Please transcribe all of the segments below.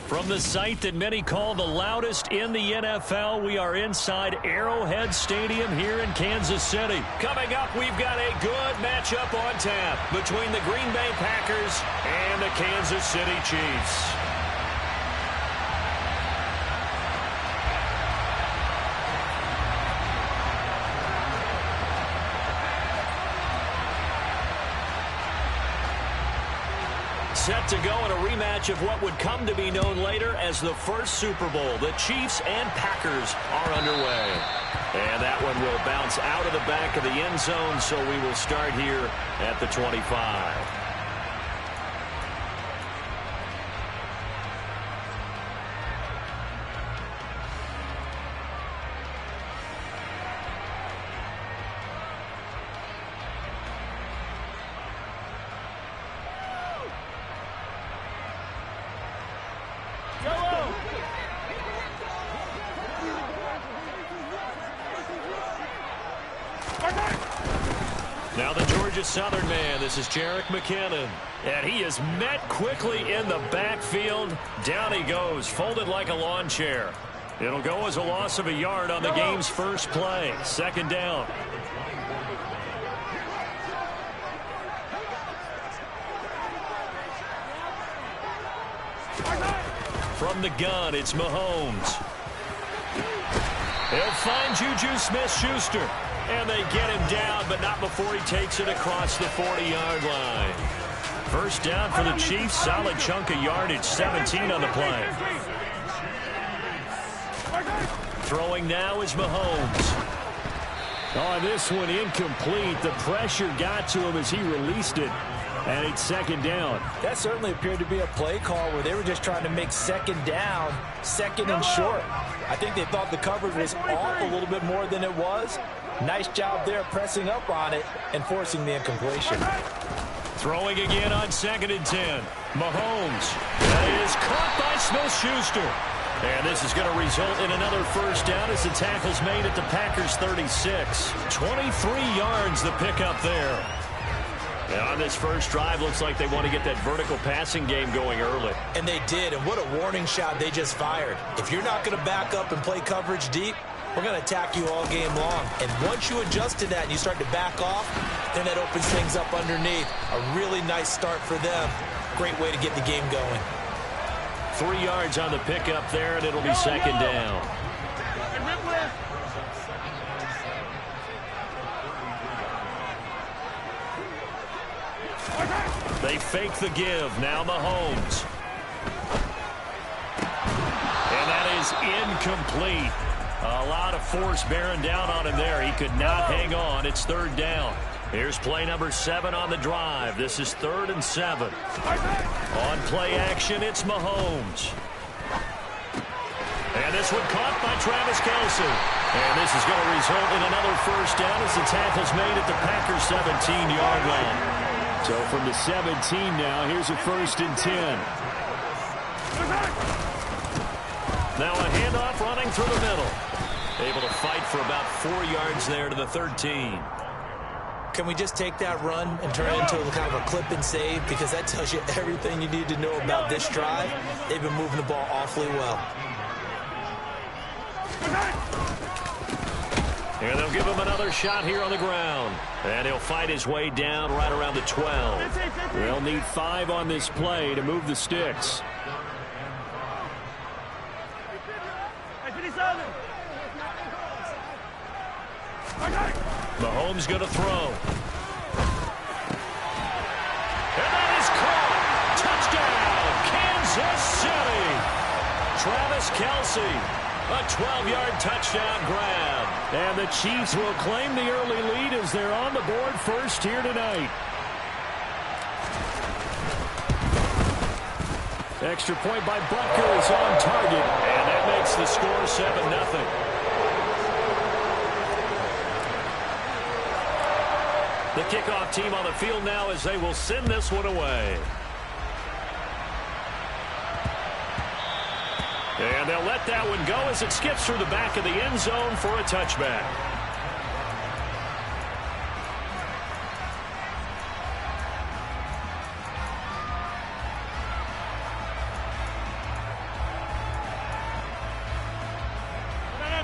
From the site that many call the loudest in the NFL, we are inside Arrowhead Stadium here in Kansas City. Coming up, we've got a good matchup on tap between the Green Bay Packers and the Kansas City Chiefs. Set to go in a rematch of what would come to be known later as the first Super Bowl. The Chiefs and Packers are underway. And that one will bounce out of the back of the end zone, so we will start here at the 25. Now the Georgia Southern man, this is Jerick McKinnon. And he is met quickly in the backfield. Down he goes, folded like a lawn chair. It'll go as a loss of a yard on the game's first play. Second down. From the gun, it's Mahomes. He'll find Juju Smith-Schuster. And they get him down, but not before he takes it across the 40-yard line. First down for the Chiefs. Solid chunk of yardage, 17 on the play. Throwing now is Mahomes. Oh, this one incomplete. The pressure got to him as he released it. And it's second down. That certainly appeared to be a play call where they were just trying to make second down, second and short. I think they thought the coverage was off a little bit more than it was. Nice job there pressing up on it and forcing the incompletion. Throwing again on 2nd and 10. Mahomes. That is caught by Smith-Schuster. And this is going to result in another first down as the tackle's made at the Packers' 36. 23 yards the pickup there. And on this first drive, looks like they want to get that vertical passing game going early. And they did, and what a warning shot they just fired. If you're not going to back up and play coverage deep, we're going to attack you all game long. And once you adjust to that and you start to back off, then that opens things up underneath. A really nice start for them. Great way to get the game going. 3 yards on the pickup there, and it'll be second down. They fake the give. Now Mahomes. And that is incomplete. A lot of force bearing down on him there. He could not hang on. It's third down. Here's play number 7 on the drive. This is 3rd and 7. On play action, it's Mahomes. And this one caught by Travis Kelce. And this is going to result in another first down as the tackle's made at the Packers' 17-yard line. So from the 17 now, here's a 1st and 10. Now a handoff running through the middle. Able to fight for about 4 yards there to the 13. Can we just take that run and turn it into kind of a clip and save? Because that tells you everything you need to know about this drive. They've been moving the ball awfully well. And they'll give him another shot here on the ground. And he'll fight his way down right around the 12. They'll need 5 on this play to move the sticks. Mahomes going to throw. And that is caught. Touchdown, Kansas City. Travis Kelce. A 12-yard touchdown grab. And the Chiefs will claim the early lead as they're on the board first here tonight. Extra point by Butker is on target. And that makes the score 7-0. The kickoff team on the field now as they will send this one away. And they'll let that one go as it skips through the back of the end zone for a touchback.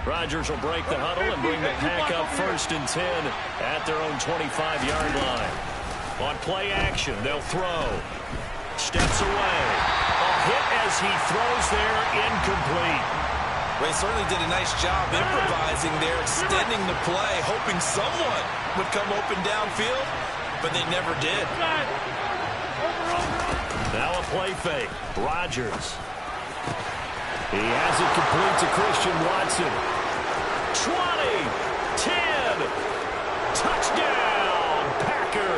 Rodgers will break the huddle and bring the Pack up 1st and 10 at their own 25-yard line. On play action, they'll throw. Steps away. A hit as he throws there, incomplete. They certainly did a nice job improvising there, extending the play, hoping someone would come open downfield, but they never did. Now a play fake. Rodgers. He has it complete to Christian Watson. 20, 10, touchdown, Packers.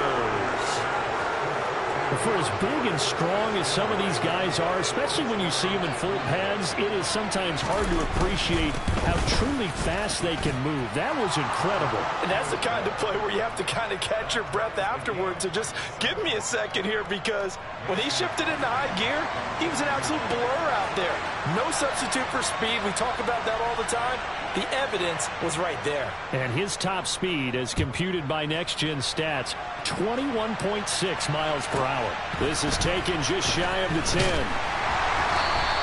For as big and strong as some of these guys are, especially when you see them in full pads, it is sometimes hard to appreciate how truly fast they can move. That was incredible. And that's the kind of play where you have to kind of catch your breath afterwards and just give me a second here, because when he shifted into high gear, he was an absolute blur out there. No substitute for speed. We talk about that all the time. The evidence was right there. And his top speed, as computed by Next Gen Stats, 21.6 miles per hour. This is taken just shy of the 10.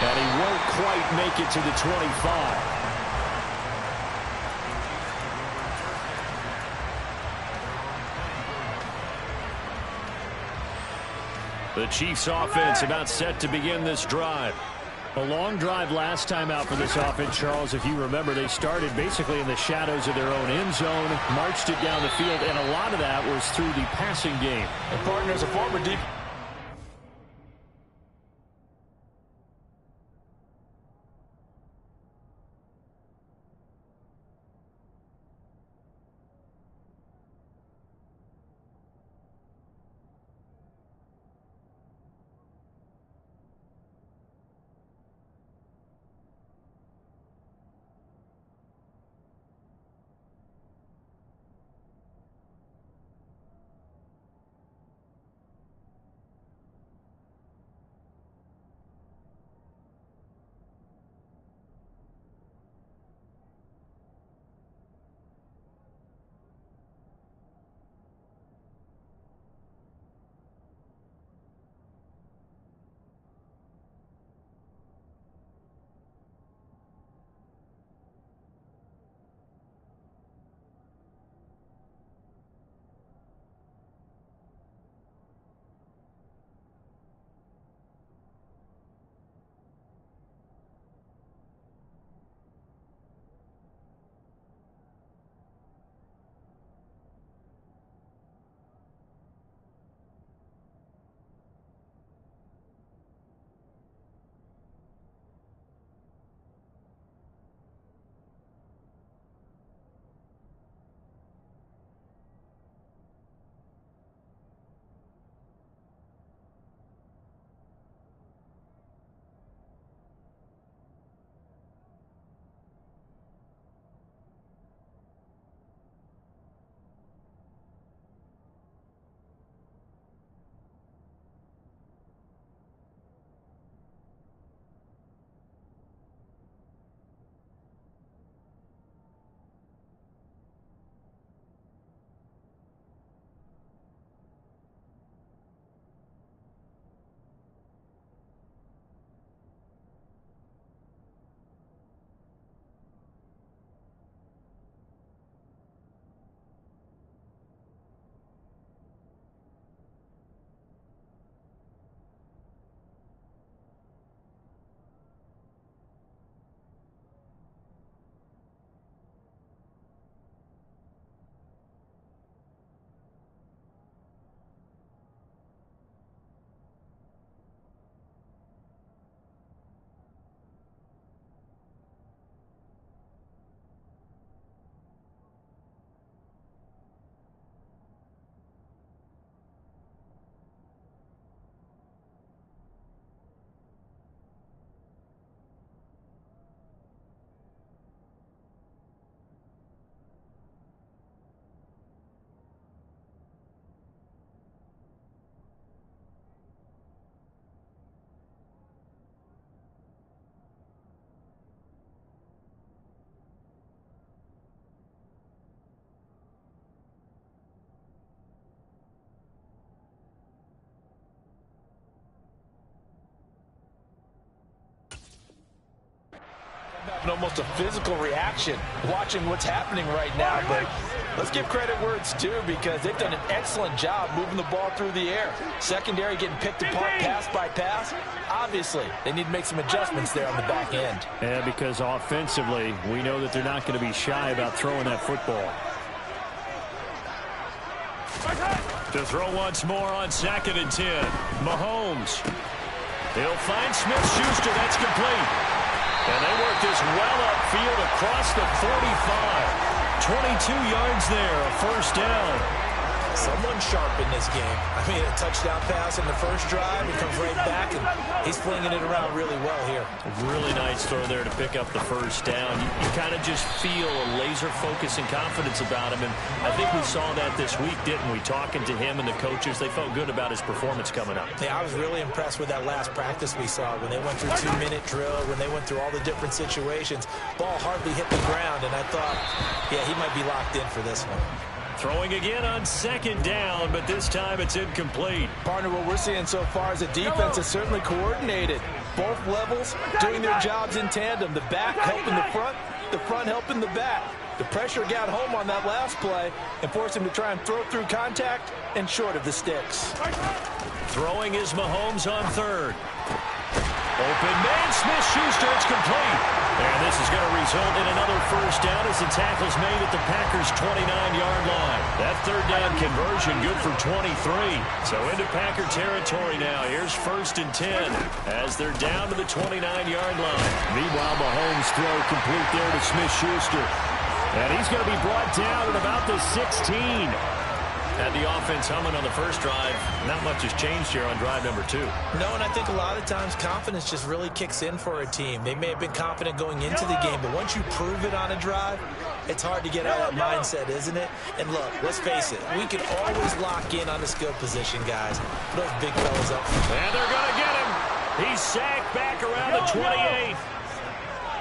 And he won't quite make it to the 25. The Chiefs offense about set to begin this drive. A long drive last time out for this offense, Charles. If you remember, they started basically in the shadows of their own end zone, marched it down the field, and a lot of that was through the passing game. And partners, a former deep... having almost a physical reaction watching what's happening right now. But let's give credit where it's due, because they've done an excellent job moving the ball through the air. Secondary getting picked apart pass by pass. Obviously, they need to make some adjustments there on the back end. Yeah, because offensively, we know that they're not going to be shy about throwing that football. To throw once more on 2nd and 10. Mahomes. He'll find Smith-Schuster. That's complete. And they work this well upfield across the 45. 22 yards there, a first down. Someone sharp in this game. I mean, a touchdown pass in the first drive. He comes right back, and he's flinging it around really well here. Really nice throw there to pick up the first down. You kind of just feel a laser focus and confidence about him, and I think we saw that this week, didn't we? Talking to him and the coaches, they felt good about his performance coming up. Yeah, I was really impressed with that last practice we saw when they went through 2-minute drill, when they went through all the different situations. Ball hardly hit the ground, and I thought, yeah, he might be locked in for this one. Throwing again on 2nd down, but this time it's incomplete. Partner, what we're seeing so far is the defense is certainly coordinated. Both levels doing their jobs in tandem. The back helping the front helping the back. The pressure got home on that last play and forced him to try and throw through contact and short of the sticks. Throwing is Mahomes on 3rd. Open man, Smith-Schuster, it's complete. And this is going to result in another first down as the tackle's made at the Packers' 29-yard line. That 3rd down conversion good for 23. So into Packer territory now. Here's 1st and 10 as they're down to the 29-yard line. Meanwhile, Mahomes' throw complete there to Smith-Schuster. And he's going to be brought down at about the 16. Had the offense humming on the first drive. Not much has changed here on drive number 2. No, and I think a lot of times confidence just really kicks in for a team. They may have been confident going into the game, but once you prove it on a drive, it's hard to get out of that mindset, isn't it? And look, let's face it, we can always lock in on the skill position, guys. Those big fellas up. And they're going to get him. He's sacked back around the 28.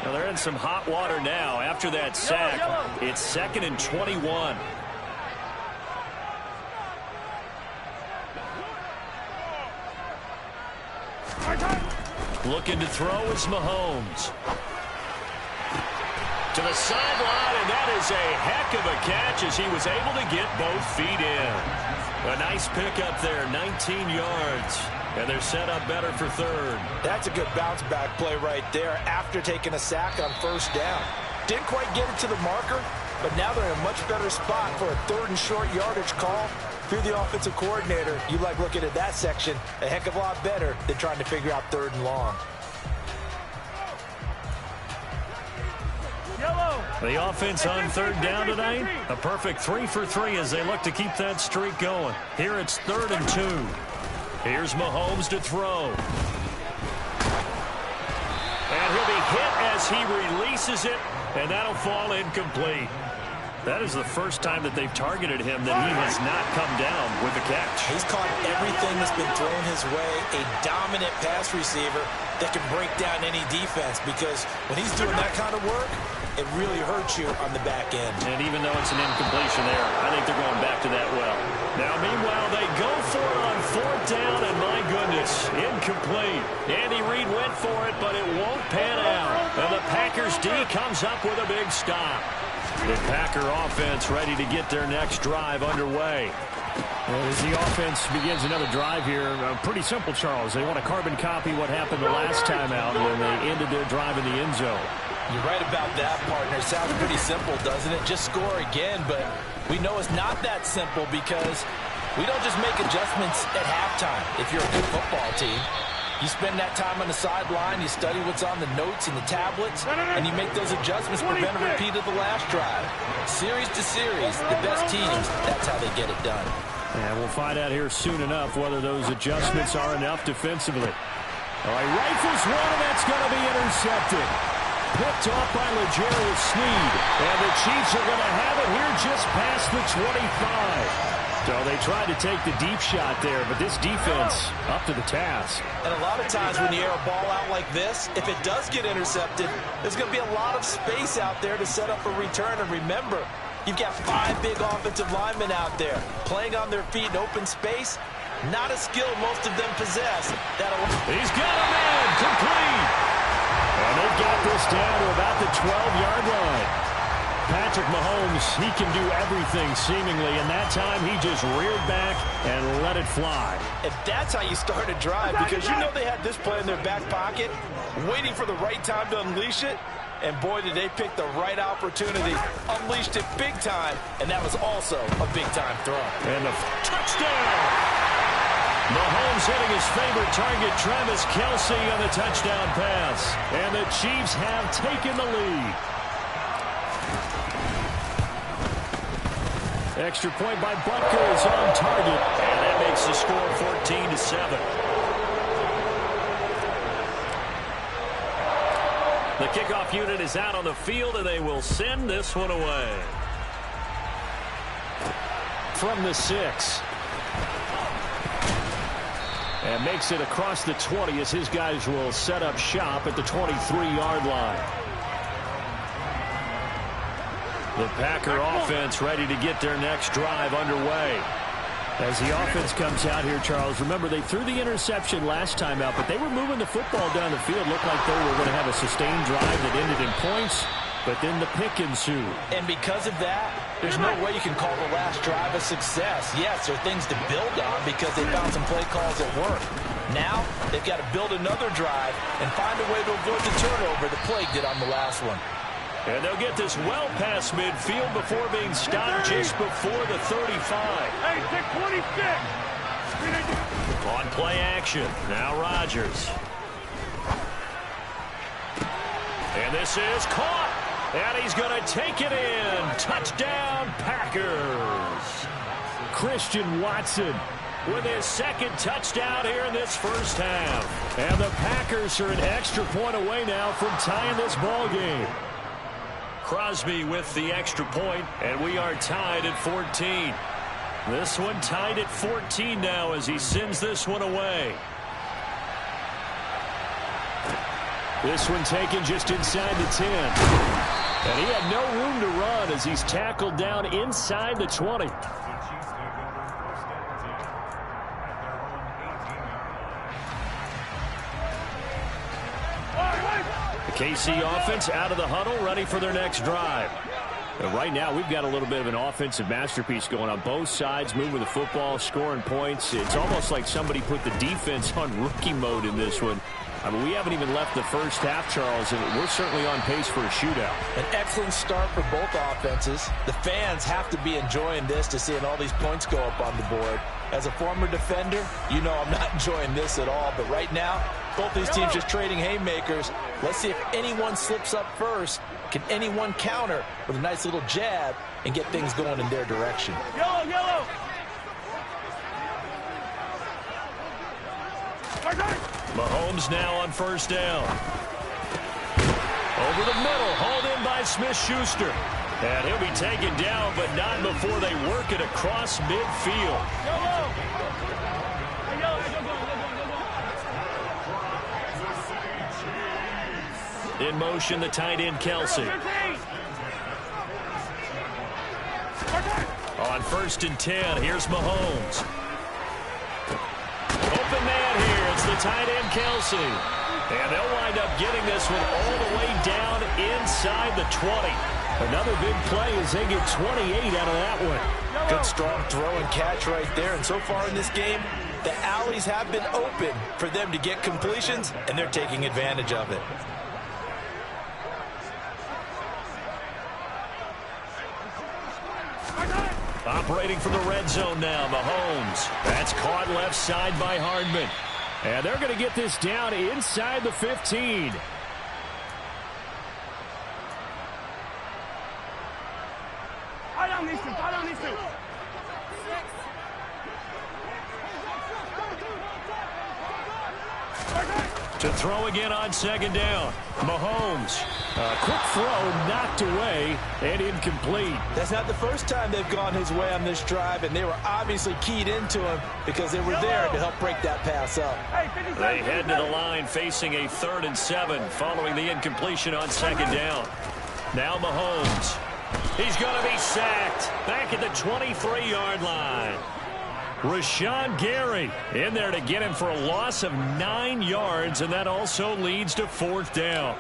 Well, they're in some hot water now. After that sack, it's 2nd and 21. Looking to throw is Mahomes. To the sideline, and that is a heck of a catch as he was able to get both feet in. A nice pickup there, 19 yards. And they're set up better for 3rd. That's a good bounce back play right there after taking a sack on 1st down. Didn't quite get it to the marker, but now they're in a much better spot for a 3rd and short yardage call. Through the offensive coordinator, you like looking at that section a heck of a lot better than trying to figure out 3rd and long. The offense on 3rd down tonight, a perfect 3 for 3 as they look to keep that streak going. Here it's 3rd and 2. Here's Mahomes to throw. And he'll be hit as he releases it, and that'll fall incomplete. That is the first time that they've targeted him that he has not come down with a catch. He's caught everything that's been thrown his way. A dominant pass receiver that can break down any defense, because when he's doing that kind of work, it really hurts you on the back end. And even though it's an incompletion there, I think they're going back to that well. Now, meanwhile, they go for it on 4th down, and my goodness, incomplete. Andy Reid went for it, but it won't pan out. And the Packers D comes up with a big stop. The Packer offense ready to get their next drive underway. Well, as the offense begins another drive here, pretty simple, Charles. They want to carbon copy what happened the last time out when they ended their drive in the end zone. You're right about that, partner. Sounds pretty simple, doesn't it? Just score again, but we know it's not that simple because we don't just make adjustments at halftime if you're a good football team. You spend that time on the sideline, you study what's on the notes and the tablets, and you make those adjustments to prevent a repeat of the last drive. Series to series, the best teams, that's how they get it done. And we'll find out here soon enough whether those adjustments are enough defensively. All right, rifles one, and that's going to be intercepted. Picked off by L'Jarius Sneed. And the Chiefs are going to have it here just past the 25. So they tried to take the deep shot there, but this defense up to the task. And a lot of times when you air a ball out like this, if it does get intercepted, there's going to be a lot of space out there to set up a return. And remember, you've got 5 big offensive linemen out there playing on their feet in open space. Not a skill most of them possess. He's got a man complete. And they've got this down to about the 12-yard line. Patrick Mahomes, he can do everything seemingly, and that time he just reared back and let it fly. And that's how you start a drive, because you know they had this play in their back pocket, waiting for the right time to unleash it. And boy, did they pick the right opportunity, unleashed it big time, and that was also a big-time throw. And the touchdown! Mahomes hitting his favorite target, Travis Kelce, on the touchdown pass. And the Chiefs have taken the lead. Extra point by Butker is on target, and that makes the score 14-7. The kickoff unit is out on the field, and they will send this one away. From the 6. And makes it across the 20 as his guys will set up shop at the 23-yard line. The Packer offense ready to get their next drive underway. As the offense comes out here, Charles, remember they threw the interception last time out, but they were moving the football down the field. Looked like they were going to have a sustained drive that ended in points, but then the pick ensued. And because of that, there's no way you can call the last drive a success. Yes, there are things to build on because they found some play calls that work. Now, they've got to build another drive and find a way to avoid the turnover the Plague did on the last one. And they'll get this well past midfield before being stopped just before the 35. Hey, take 26. On play action, now Rodgers. And this is caught. And he's going to take it in. Touchdown, Packers. Christian Watson with his second touchdown here in this first half. And the Packers are an extra point away now from tying this ball game. Crosby with the extra point, and we are tied at 14. This one tied at 14 now as he sends this one away. This one taken just inside the 10. And he had no room to run as he's tackled down inside the 20. KC offense out of the huddle, ready for their next drive. And right now, we've got a little bit of an offensive masterpiece going on both sides, moving the football, scoring points. It's almost like somebody put the defense on rookie mode in this one. I mean, we haven't even left the first half, Charles, and we're certainly on pace for a shootout. An excellent start for both offenses. The fans have to be enjoying this to seeing all these points go up on the board. As a former defender, you know I'm not enjoying this at all. But right now, both these teams just trading haymakers. Let's see if anyone slips up first. Can anyone counter with a nice little jab and get things going in their direction? Yellow, yellow. Mahomes now on first down. Over the middle, hauled in by Smith-Schuster. And he'll be taken down, but not before they work it across midfield. In motion, the tight end, Kelce. On 1st and 10, here's Mahomes. Open man here. It's the tight end, Kelce. And they'll wind up getting this one all the way down inside the 20. Another big play as they get 28 out of that one. Good strong throw and catch right there. And so far in this game, the alleys have been open for them to get completions, and they're taking advantage of it. Operating from the red zone now, Mahomes. That's caught left side by Hardman. And they're going to get this down inside the 15. To throw again on 2nd down. Mahomes. A quick throw knocked away and incomplete. That's not the first time they've gone his way on this drive, and they were obviously keyed into him because they were there to help break that pass up. They head to the line facing a 3rd and 7 following the incompletion on 2nd down. Now Mahomes. He's going to be sacked back at the 23-yard line. Rashawn Gary in there to get him for a loss of 9 yards, and that also leads to 4th down.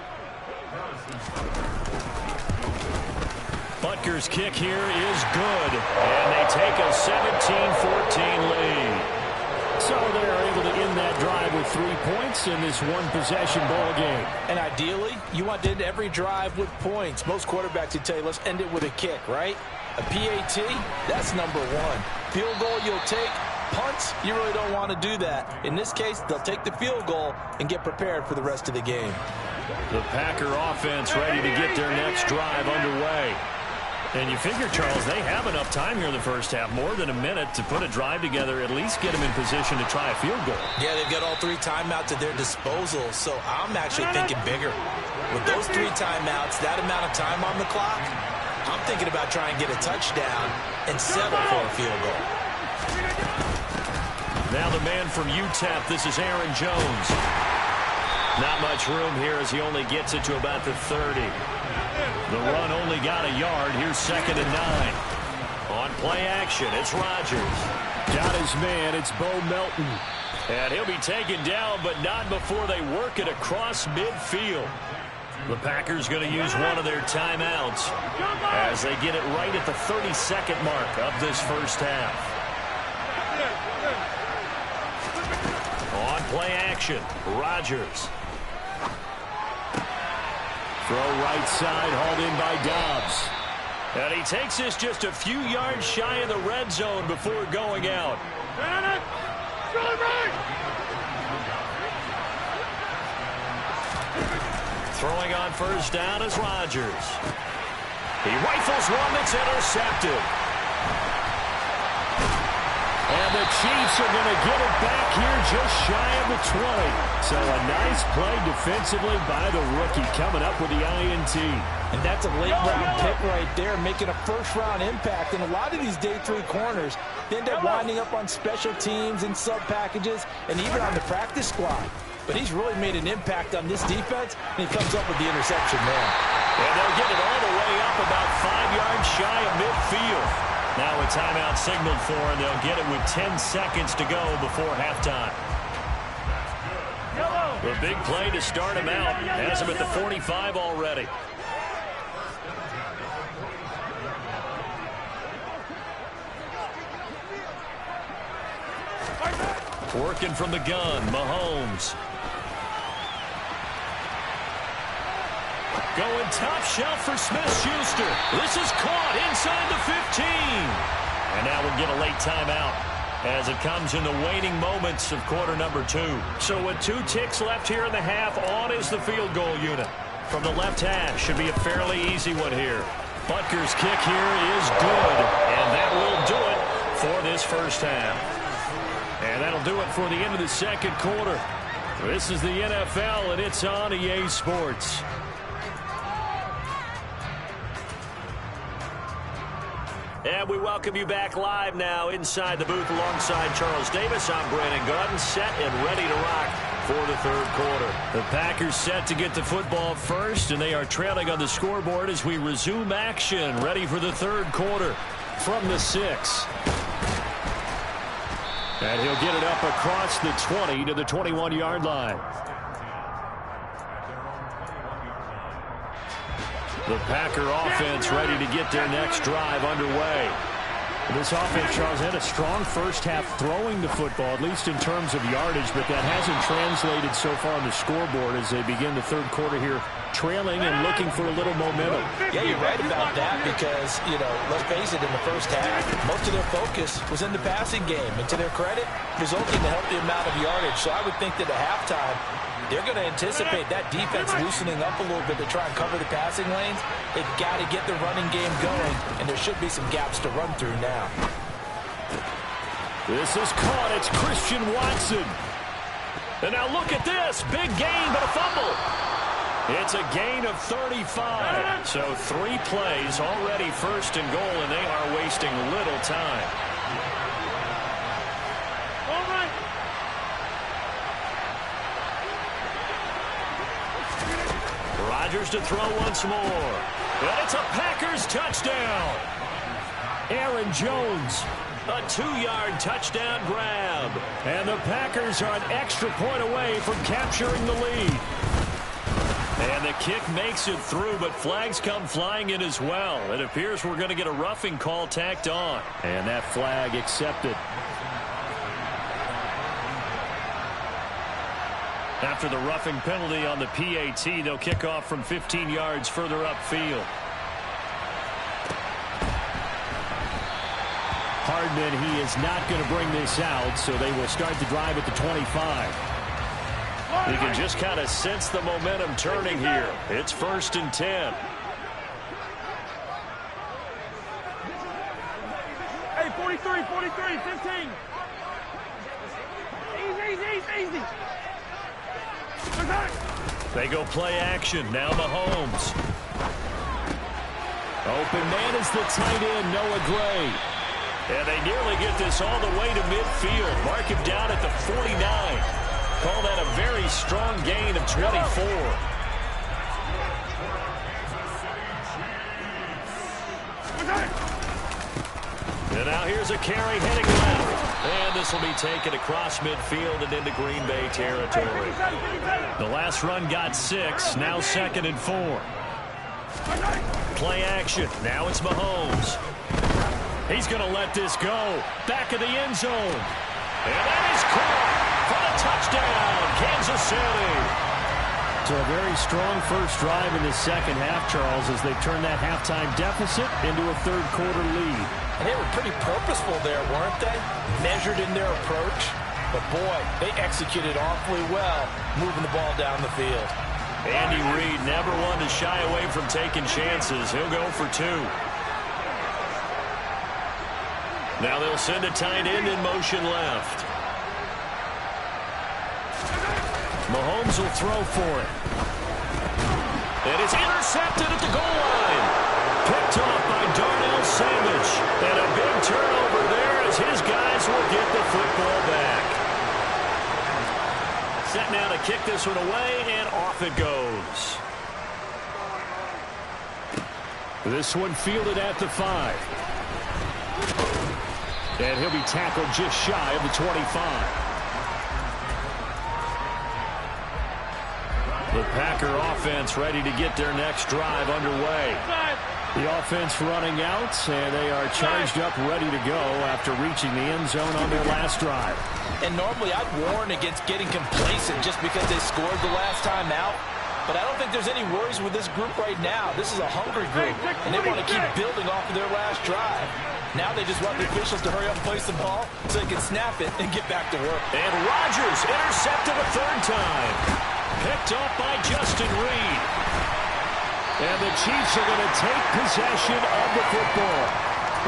Butker's kick here is good, and they take a 17-14 lead. So they're able to end that drive with 3 points in this one-possession ball game. And ideally, you want to end every drive with points. Most quarterbacks would tell you, let's end it with a kick, right? A PAT, that's number one. Field goal you'll take. Punts, you really don't want to do that. In this case, they'll take the field goal and get prepared for the rest of the game. The Packer offense ready to get their next drive underway. And you figure, Charles, they have enough time here in the first half, more than a minute, to put a drive together, at least get them in position to try a field goal. Yeah, they've got all 3 timeouts at their disposal, so I'm actually thinking bigger. With those 3 timeouts, that amount of time on the clock, I'm thinking about trying to get a touchdown and settle for a field goal. Now the man from UTEP, this is Aaron Jones. Not much room here as he only gets it to about the 30. The run only got a yard. Here's 2nd and 9. On play action, it's Rodgers. Got his man, it's Bo Melton. And he'll be taken down, but not before they work it across midfield. The Packers going to use one of their timeouts as they get it right at the 32nd mark of this first half. On play action, Rodgers. Throw right side, hauled in by Dobbs. And he takes this just a few yards shy of the red zone before going out. Throwing on first down is Rodgers. He rifles one that's intercepted. And the Chiefs are going to get it back here just shy of the 20. So a nice play defensively by the rookie coming up with the INT. And that's a late-round pick right there, making a first-round impact. And a lot of these day 3 corners, they end up winding up on special teams and sub-packages and even on the practice squad. But he's really made an impact on this defense, and he comes up with the interception there. And they'll get it all the way up about 5 yards shy of midfield. Now a timeout signaled for, and they'll get it with 10 seconds to go before halftime. The big play to start him out has him at the 45 already. Working from the gun, Mahomes. Going top shelf for Smith-Schuster. This is caught inside the 15. And now we'll get a late timeout as it comes in the waning moments of quarter number 2. So with 2 ticks left here in the half, on is the field goal unit. From the left hash, should be a fairly easy one here. Butker's kick here is good, and that will do it for this first half. And that'll do it for the end of the second quarter. This is the NFL, and it's on EA Sports. And we welcome you back live now inside the booth alongside Charles Davis. I'm Brandon Gaudin, set and ready to rock for the third quarter. The Packers set to get the football first, and they are trailing on the scoreboard as we resume action, ready for the third quarter from the 6. And he'll get it up across the 20 to the 21-yard line. The Packer offense ready to get their next drive underway. This offense, Charles, had a strong first half throwing the football, at least in terms of yardage, but that hasn't translated so far on the scoreboard as they begin the third quarter here, trailing and looking for a little momentum. Yeah, you're right about that because, let's face it, in the first half, most of their focus was in the passing game. And to their credit, resulting in a healthy amount of yardage. So I would think that at halftime, they're going to anticipate that defense loosening up a little bit to try and cover the passing lanes. They've got to get the running game going, and there should be some gaps to run through now. This is caught. It's Christian Watson. And now look at this. Big gain, but a fumble. It's a gain of 35. So 3 plays already first and goal, and they are wasting little time. Rodgers to throw once more. And it's a Packers touchdown. Aaron Jones, a 2-yard touchdown grab. And the Packers are an extra point away from capturing the lead. And the kick makes it through, but flags come flying in as well. It appears we're going to get a roughing call tacked on. And that flag accepted. After the roughing penalty on the PAT, they'll kick off from 15 yards further upfield. Hardman, he is not going to bring this out, so they will start the drive at the 25. You can just kind of sense the momentum turning here. It's 1st and 10. Hey, 43, 15. Easy. They go play action. Now Mahomes. Open man is the tight end, Noah Gray. And they nearly get this all the way to midfield. Mark him down at the 49. Call that a very strong gain of 24. And now here's a carry heading left. And this will be taken across midfield and into Green Bay territory. The last run got 6. Now 2nd and 4. Play action. Now it's Mahomes. He's going to let this go. Back of the end zone. And that is caught for the touchdown, Kansas City. So a very strong first drive in the second half, Charles, as they turn that halftime deficit into a third-quarter lead. And they were pretty purposeful there, weren't they? Measured in their approach. But, boy, they executed awfully well, moving the ball down the field. Andy Reid never one to shy away from taking chances. He'll go for 2. Now they'll send a tight end in motion left. Mahomes will throw for it. And it's intercepted at the goal line. Picked off by Darnell Savage. And a big turnover there as his guys will get the football back. Set now to kick this one away, and off it goes. This one fielded at the 5. And he'll be tackled just shy of the 25. The Packer offense ready to get their next drive underway. The offense running out, and they are charged up, ready to go after reaching the end zone on their last drive. And normally I'd warn against getting complacent just because they scored the last time out. But I don't think there's any worries with this group right now. This is a hungry group, and they want to keep building off of their last drive. Now they just want the officials to hurry up and place the ball so they can snap it and get back to work. And Rodgers intercepted a 3rd time. Picked off by Justin Reed. And the Chiefs are going to take possession of the football.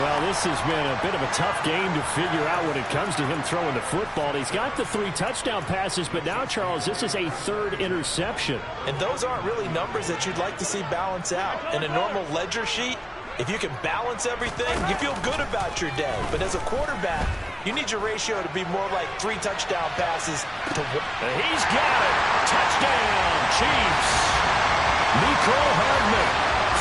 Well, this has been a bit of a tough game to figure out when it comes to him throwing the football. He's got the 3 touchdown passes, but now, Charles, this is a 3rd interception. And those aren't really numbers that you'd like to see balance out. In a normal ledger sheet, if you can balance everything, you feel good about your day. But as a quarterback, you need your ratio to be more like 3 touchdown passes to 1. And he's got it. Touchdown, Chiefs. Mecole Hardman,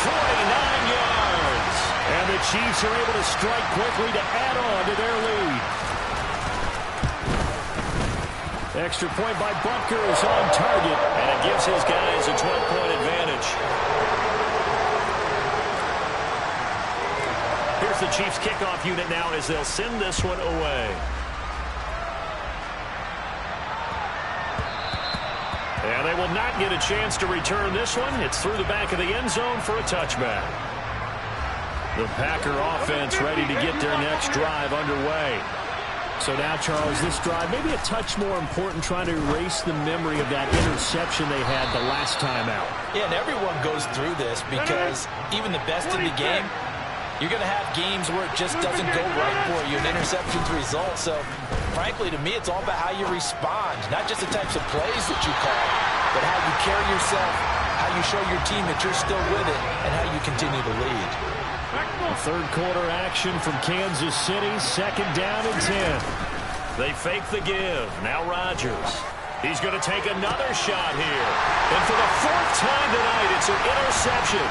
49 yards. And the Chiefs are able to strike quickly to add on to their lead. Extra point by Butker is on target, and it gives his guys a 12-point advantage. Here's the Chiefs kickoff unit now as they'll send this one away. And they will not get a chance to return this one. It's through the back of the end zone for a touchback. The Packer offense ready to get their next drive underway. So now, Charles, this drive maybe a touch more important, trying to erase the memory of that interception they had the last time out. Yeah, and everyone goes through this because even the best in the game, you're going to have games where it just doesn't go right for you, an interception's result. So, frankly, to me, it's all about how you respond, not just the types of plays that you call, but how you carry yourself, how you show your team that you're still with it, and how you continue to lead. Third-quarter action from Kansas City, 2nd down and 10. They fake the give. Now Rodgers. He's going to take another shot here. And for the 4th time tonight, it's an interception.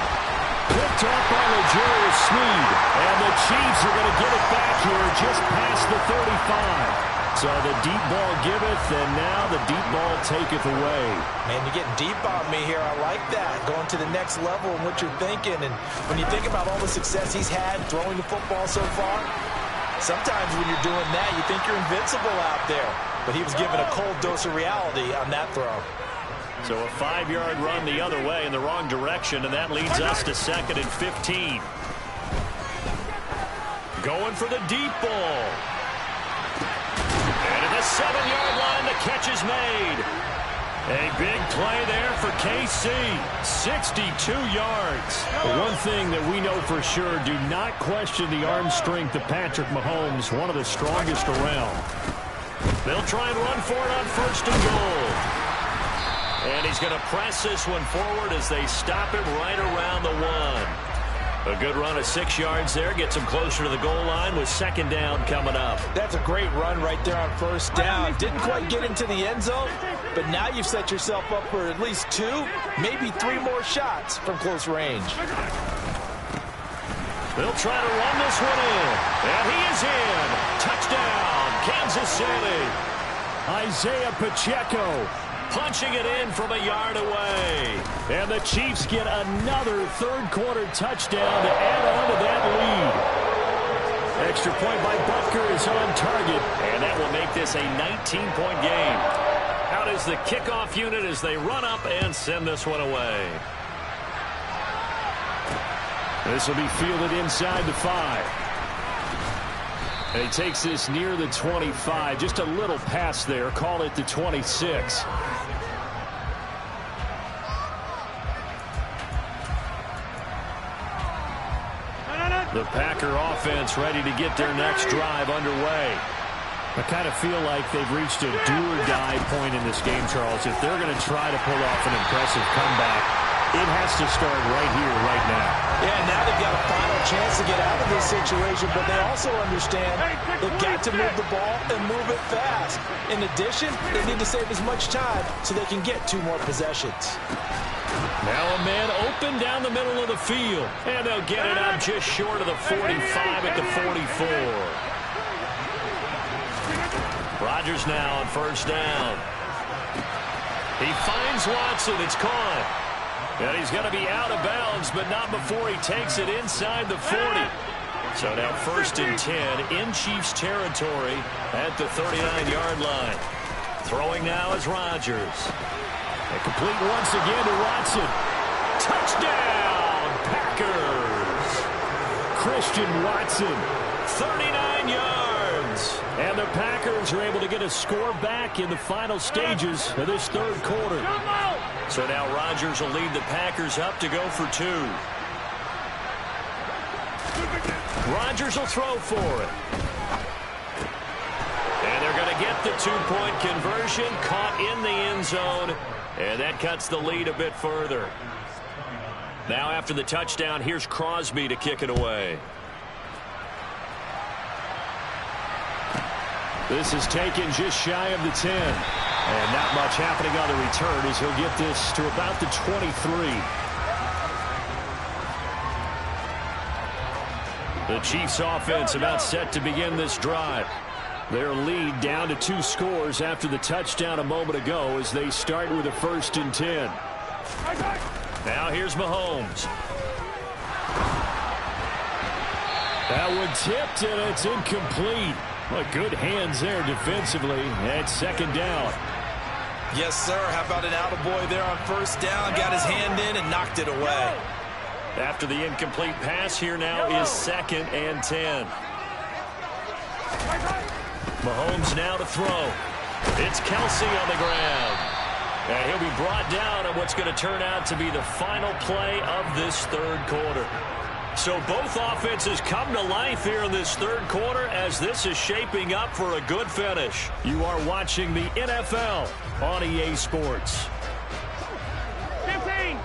Picked up by L'Jarius Sneed. And the Chiefs are going to get it back here just past the 35. So the deep ball giveth, and now the deep ball taketh away. Man, you're getting deep on me here. I like that. Going to the next level and what you're thinking. And when you think about all the success he's had throwing the football so far, sometimes when you're doing that, you think you're invincible out there. But he was given a cold dose of reality on that throw. So a 5-yard run the other way in the wrong direction, and that leads us to 2nd and 15. Going for the deep ball. And at the 7-yard line, the catch is made. A big play there for KC. 62 yards. One thing that we know for sure, do not question the arm strength of Patrick Mahomes, one of the strongest around. They'll try and run for it on 1st and goal. And he's going to press this one forward as they stop him right around the 1. A good run of 6 yards there. Gets him closer to the goal line with 2nd down coming up. That's a great run right there on 1st down. Didn't quite get into the end zone, but now you've set yourself up for at least 2, maybe 3 more shots from close range. They'll try to run this one in. And he is in. Touchdown, Kansas City. Isaiah Pacheco punching it in from a yard away. And the Chiefs get another 3rd-quarter touchdown to add on to that lead. Extra point by Butker is on target, and that will make this a 19-point game. Out is the kickoff unit as they run up and send this one away. This will be fielded inside the 5. And he takes this near the 25. Just a little pass there. Call it the 26. The Packer offense ready to get their next drive underway. I kind of feel like they've reached a do-or-die point in this game, Charles. If they're going to try to pull off an impressive comeback, it has to start right here, right now. Yeah, now they've got a final chance to get out of this situation, but they also understand they've got to move the ball and move it fast. In addition, they need to save as much time so they can get 2 more possessions. Now a man open down the middle of the field, and they'll get it up just short of the 45 at the 44. Rodgers now on 1st down. He finds Watson. It's caught. And he's going to be out of bounds, but not before he takes it inside the 40. So now 1st and 10 in Chiefs territory at the 39-yard line. Throwing now is Rodgers. And complete once again to Watson. Touchdown, Packers! Christian Watson, 39 yards. And the Packers are able to get a score back in the final stages of this 3rd quarter. So now Rodgers will lead the Packers up to go for 2. Rodgers will throw for it. And they're going to get the 2-point conversion, caught in the end zone. And that cuts the lead a bit further. Now after the touchdown, here's Crosby to kick it away. This is taken just shy of the 10. And not much happening on the return as he'll get this to about the 23. The Chiefs offense about set to begin this drive. Their lead down to 2 scores after the touchdown a moment ago as they start with a 1st and 10. Now here's Mahomes. That one tipped and it's incomplete. Well, good hands there defensively at 2nd down. Yes, sir. How about an attaboy there on 1st down? Got his hand in and knocked it away. After the incomplete pass, here now is 2nd and 10. Mahomes now to throw. It's Kelsey on the ground. And he'll be brought down on what's going to turn out to be the final play of this 3rd quarter. So both offenses come to life here in this 3rd quarter as this is shaping up for a good finish. You are watching the NFL on EA Sports. 15.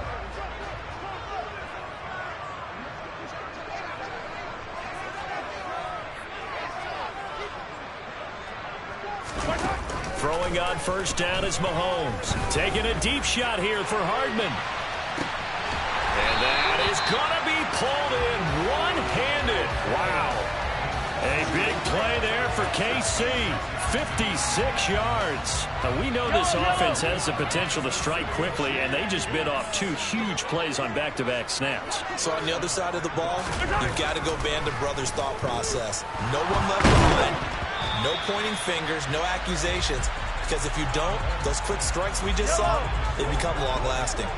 Throwing on 1st down is Mahomes. Taking a deep shot here for Hardman. And that is going to be pulled in one-handed. Wow. A big play there for KC, 56 yards. Now, we know this offense has the potential to strike quickly, and they just bit off 2 huge plays on back-to-back snaps. So on the other side of the ball, you've got to go Band of Brothers thought process. No one left behind, no pointing fingers, no accusations, because if you don't, those quick strikes we just saw, they become long-lasting.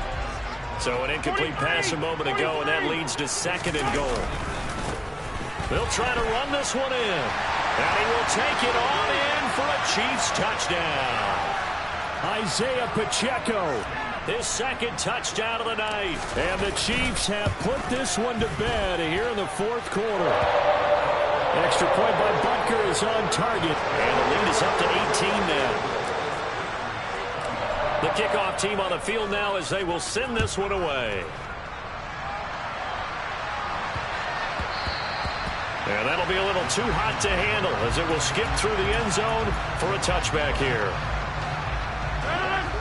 So an incomplete pass a moment ago, and that leads to 2nd and goal. They'll try to run this one in. And he will take it on in for a Chiefs touchdown. Isaiah Pacheco, his 2nd touchdown of the night. And the Chiefs have put this one to bed here in the 4th quarter. Extra point by Butker is on target. And the lead is up to 18 now. The kickoff team on the field now as they will send this one away. And that'll be a little too hot to handle as it will skip through the end zone for a touchback here.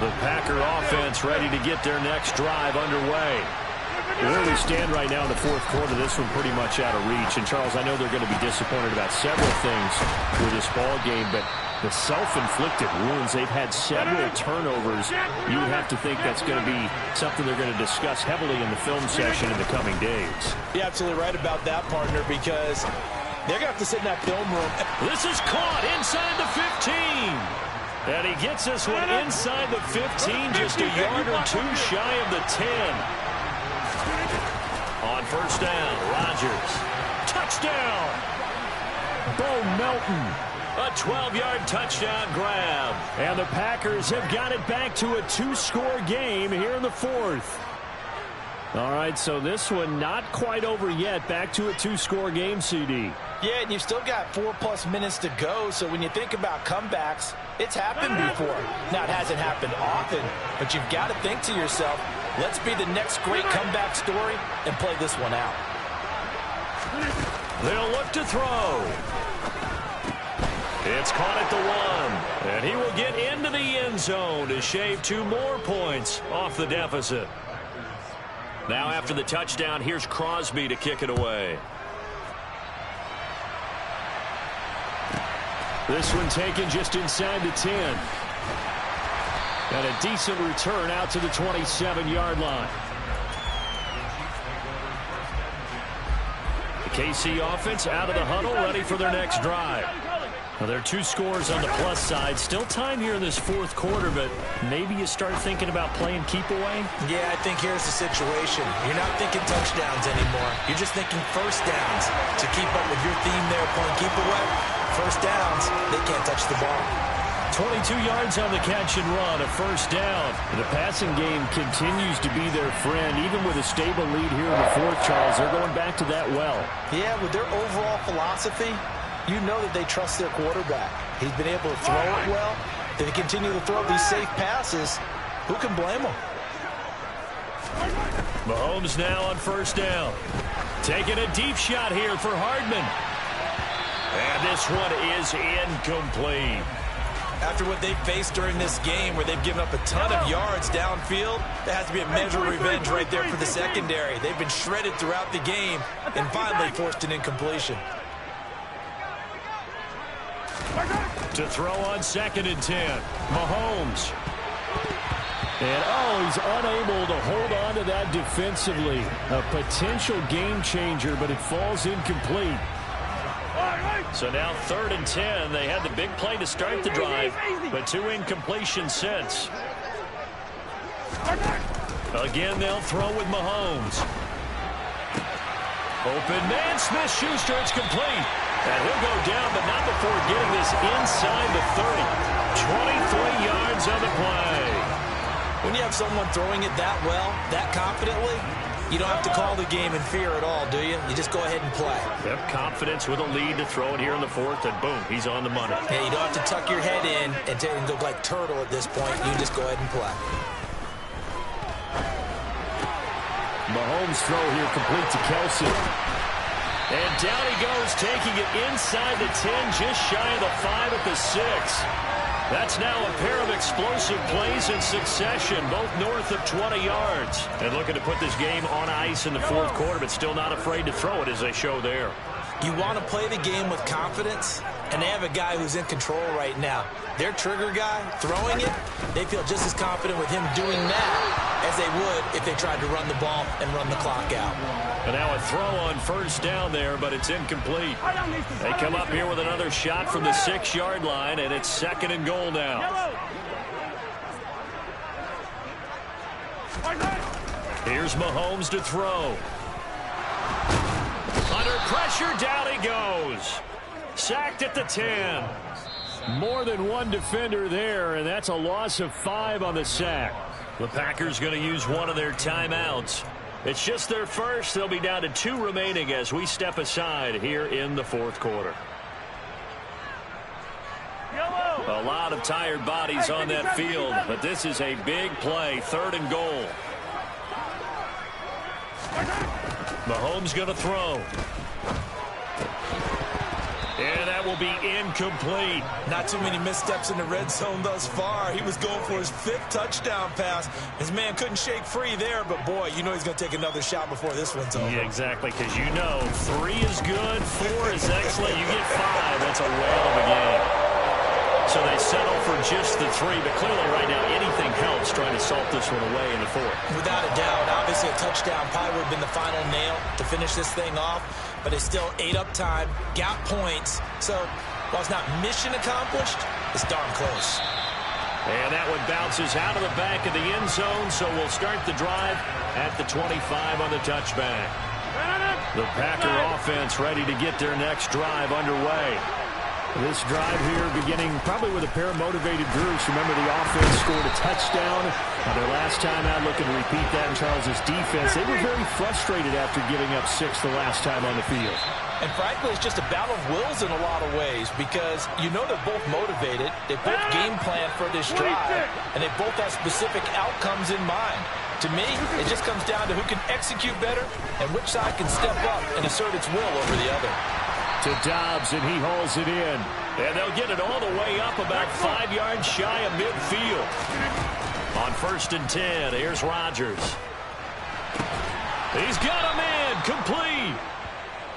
The Packer offense ready to get their next drive underway. Where we stand right now in the 4th quarter, this one pretty much out of reach. And, Charles, I know they're going to be disappointed about several things with this ball game, but the self-inflicted wounds, they've had several turnovers. You have to think that's going to be something they're going to discuss heavily in the film session in the coming days. You're absolutely right about that, partner, because they're going to have to sit in that film room. This is caught inside the 15. And he gets this one inside the 15, just a yard or 2 shy of the 10. On 1st down, Rodgers. Touchdown! Bo Melton. A 12-yard touchdown grab. And the Packers have got it back to a 2-score game here in the 4th. All right, so this one not quite over yet. Back to a 2-score game, CD. Yeah, and you've still got 4+ minutes to go, so when you think about comebacks, it's happened before. Now, it hasn't happened often, but you've got to think to yourself, let's be the next great comeback story and play this one out. They'll look to throw. It's caught at the 1, and he will get into the end zone to shave 2 more points off the deficit. Now after the touchdown, here's Crosby to kick it away. This one taken just inside the 10. And a decent return out to the 27-yard line. The KC offense out of the huddle, ready for their next drive. Well, there are 2 scores on the plus side. Still time here in this 4th quarter, but maybe you start thinking about playing keep away? Yeah, I think here's the situation. You're not thinking touchdowns anymore. You're just thinking 1st downs. To keep up with your theme there, playing keep away, 1st downs, they can't touch the ball. 22 yards on the catch and run, a 1st down. The passing game continues to be their friend. Even with a stable lead here in the 4th, Charles, they're going back to that well. Yeah, with their overall philosophy, you know that they trust their quarterback. He's been able to throw it well. They continue to throw these safe passes. Who can blame them? Mahomes now on 1st down. Taking a deep shot here for Hardman. And this one is incomplete. After what they've faced during this game where they've given up a ton of yards downfield, there has to be a measure of revenge right there for the secondary. They've been shredded throughout the game and finally forced an incompletion. To throw on 2nd and 10. Mahomes. And, he's unable to hold on to that defensively. A potential game changer, but it falls incomplete. So now 3rd and 10. They had the big play to start the drive, but 2 incompletions since. Again, they'll throw with Mahomes. Open man, Smith-Schuster, it's complete. And he'll go down, but not before getting this inside the 30. 23 yards on the play. When you have someone throwing it that well, that confidently, you don't have to call the game in fear at all, do you? You just go ahead and play. Yep, confidence with a lead to throw it here in the 4th, and boom, he's on the money. Yeah, you don't have to tuck your head in and go like turtle at this point. You just go ahead and play. Mahomes' throw here complete to Kelsey. And down he goes, taking it inside the 10, just shy of the 5 at the 6. That's now a pair of explosive plays in succession, both north of 20 yards. And looking to put this game on ice in the 4th quarter, but still not afraid to throw it as they show there. You want to play the game with confidence? and they have a guy who's in control right now. Their trigger guy, throwing it, they feel just as confident with him doing that as they would if they tried to run the ball and run the clock out. And now a throw on first down there, but it's incomplete. They come up here with another shot from the 6-yard line, and it's 2nd and goal now. Here's Mahomes to throw. Under pressure, down he goes. Sacked at the 10. More than one defender there, and that's a loss of 5 on the sack. The Packers going to use one of their timeouts. It's just their first. They'll be down to 2 remaining as we step aside here in the 4th quarter. A lot of tired bodies on that field, but this is a big play, 3rd and goal. Mahomes going to throw. And that will be incomplete. Not too many missteps in the red zone thus far. He was going for his 5th touchdown pass. His man couldn't shake free there, but boy, you know he's going to take another shot before this one's over. Yeah, exactly, because you know 3 is good, 4 is excellent. You get 5, that's a whale of a game. So they settle for just the 3, but clearly right now anything helps trying to salt this one away in the 4th. Without a doubt, obviously a touchdown probably would have been the final nail to finish this thing off, but it's still ate up time, got points. So while it's not mission accomplished, it's darn close. And that one bounces out of the back of the end zone, so we'll start the drive at the 25 on the touchback. The Packer offense ready to get their next drive underway. This drive here beginning probably with a pair of motivated groups. Remember, the offense scored a touchdown. Their last time out, looking to repeat that in Charles's defense. They were very frustrated after giving up 6 the last time on the field. And frankly, it's just a battle of wills in a lot of ways because you know they're both motivated. They both game plan for this drive, and they both have specific outcomes in mind. To me, it just comes down to who can execute better and which side can step up and assert its will over the other. To Dobbs, and he hauls it in. And they'll get it all the way up about 5 yards shy of midfield. On 1st and 10, here's Rodgers. He's got him in, complete.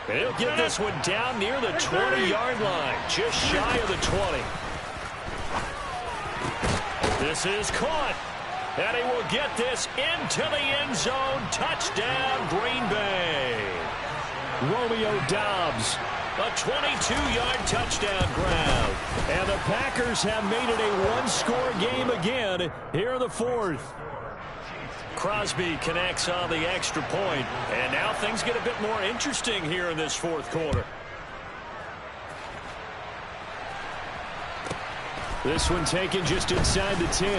And he'll get this one down near the 20-yard line, just shy of the 20. This is caught. And he will get this into the end zone. Touchdown, Green Bay. Romeo Dobbs. A 22-yard touchdown grab. And the Packers have made it a one-score game again here in the 4th. Crosby connects on the extra point. And now things get a bit more interesting here in this 4th quarter. This one taken just inside the 10.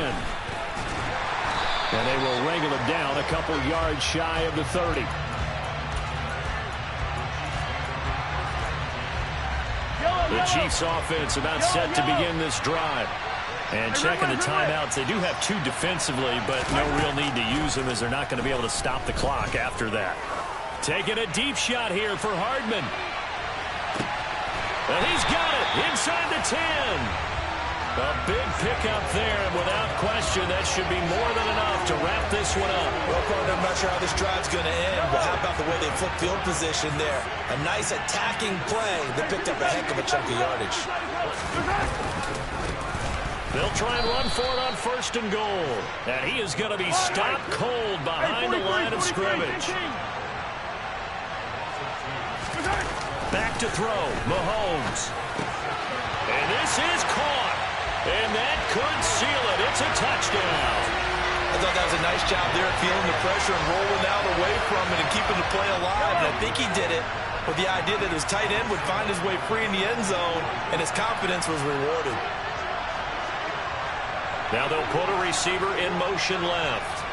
And they will wrangle it down a couple yards shy of the 30. The Chiefs offense about set to begin this drive. And checking the timeouts, they do have 2 defensively, but no real need to use them as they're not going to be able to stop the clock after that. Taking a deep shot here for Hardman. And he's got it inside the 10. A big pickup there, and without question, that should be more than enough to wrap this one up. Well, partner, I'm not sure how this drive's going to end, but how about the way they flip field position there? A nice attacking play that picked up a heck of a chunk of yardage. They'll try and run for it on 1st and goal. And he is going to be stopped cold behind the line of scrimmage. Back to throw, Mahomes. And this is caught. And that could seal it. It's a touchdown. I thought that was a nice job there, feeling the pressure and rolling out away from it and keeping the play alive. And I think he did it with the idea that his tight end would find his way free in the end zone, and his confidence was rewarded. Now they'll put a receiver in motion left.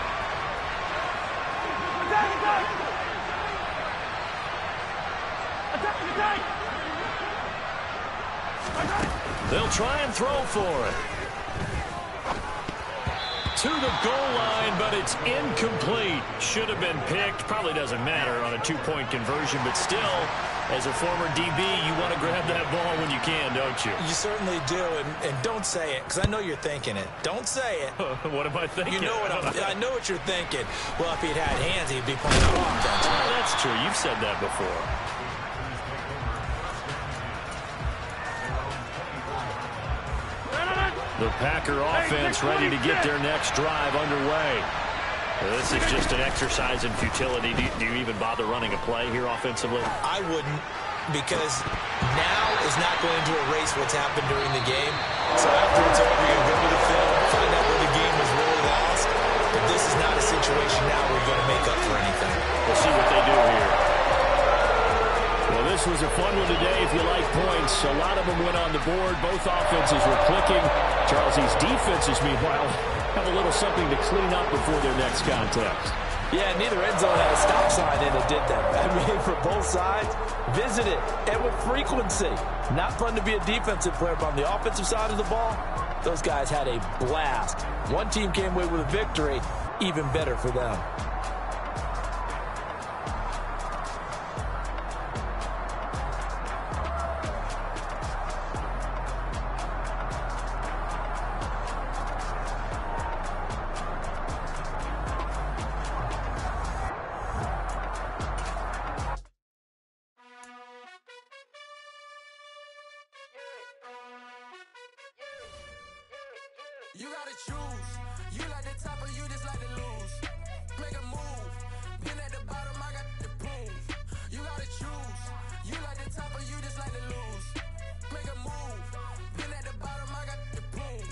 They'll try and throw for it. To the goal line, but it's incomplete. Should have been picked. Probably doesn't matter on a 2-point conversion, but still, as a former DB, you want to grab that ball when you can, don't you? You certainly do, and don't say it, because I know you're thinking it. Don't say it. What am I thinking? You know what I know what you're thinking. Well, if he'd had hands, he'd be playing on offense. Oh, that's true. You've said that before. The Packer offense ready to get their next drive underway. This is just an exercise in futility. Do you even bother running a play here offensively? I wouldn't, because now is not going to erase what's happened during the game. So after it's over, you're going to go to the film, find out where the game was really lost. But this is not a situation now where you're going to make up for anything. We'll see what they do here. Well, this was a fun one today if you like points. A lot of them went on the board. Both offenses were clicking. Charles, these defenses, meanwhile, have a little something to clean up before their next contest. Yeah, neither end zone had a stop sign in it, did they? I mean, for both sides, visit it, and with frequency. Not fun to be a defensive player, but on the offensive side of the ball, those guys had a blast. One team came away with a victory, even better for them. You gotta choose. You like the top or you just like to lose. Make a move. Been at the bottom, I got the proof. You gotta choose. You like the top or you just like to lose. Make a move. Been at the bottom, I got the proof.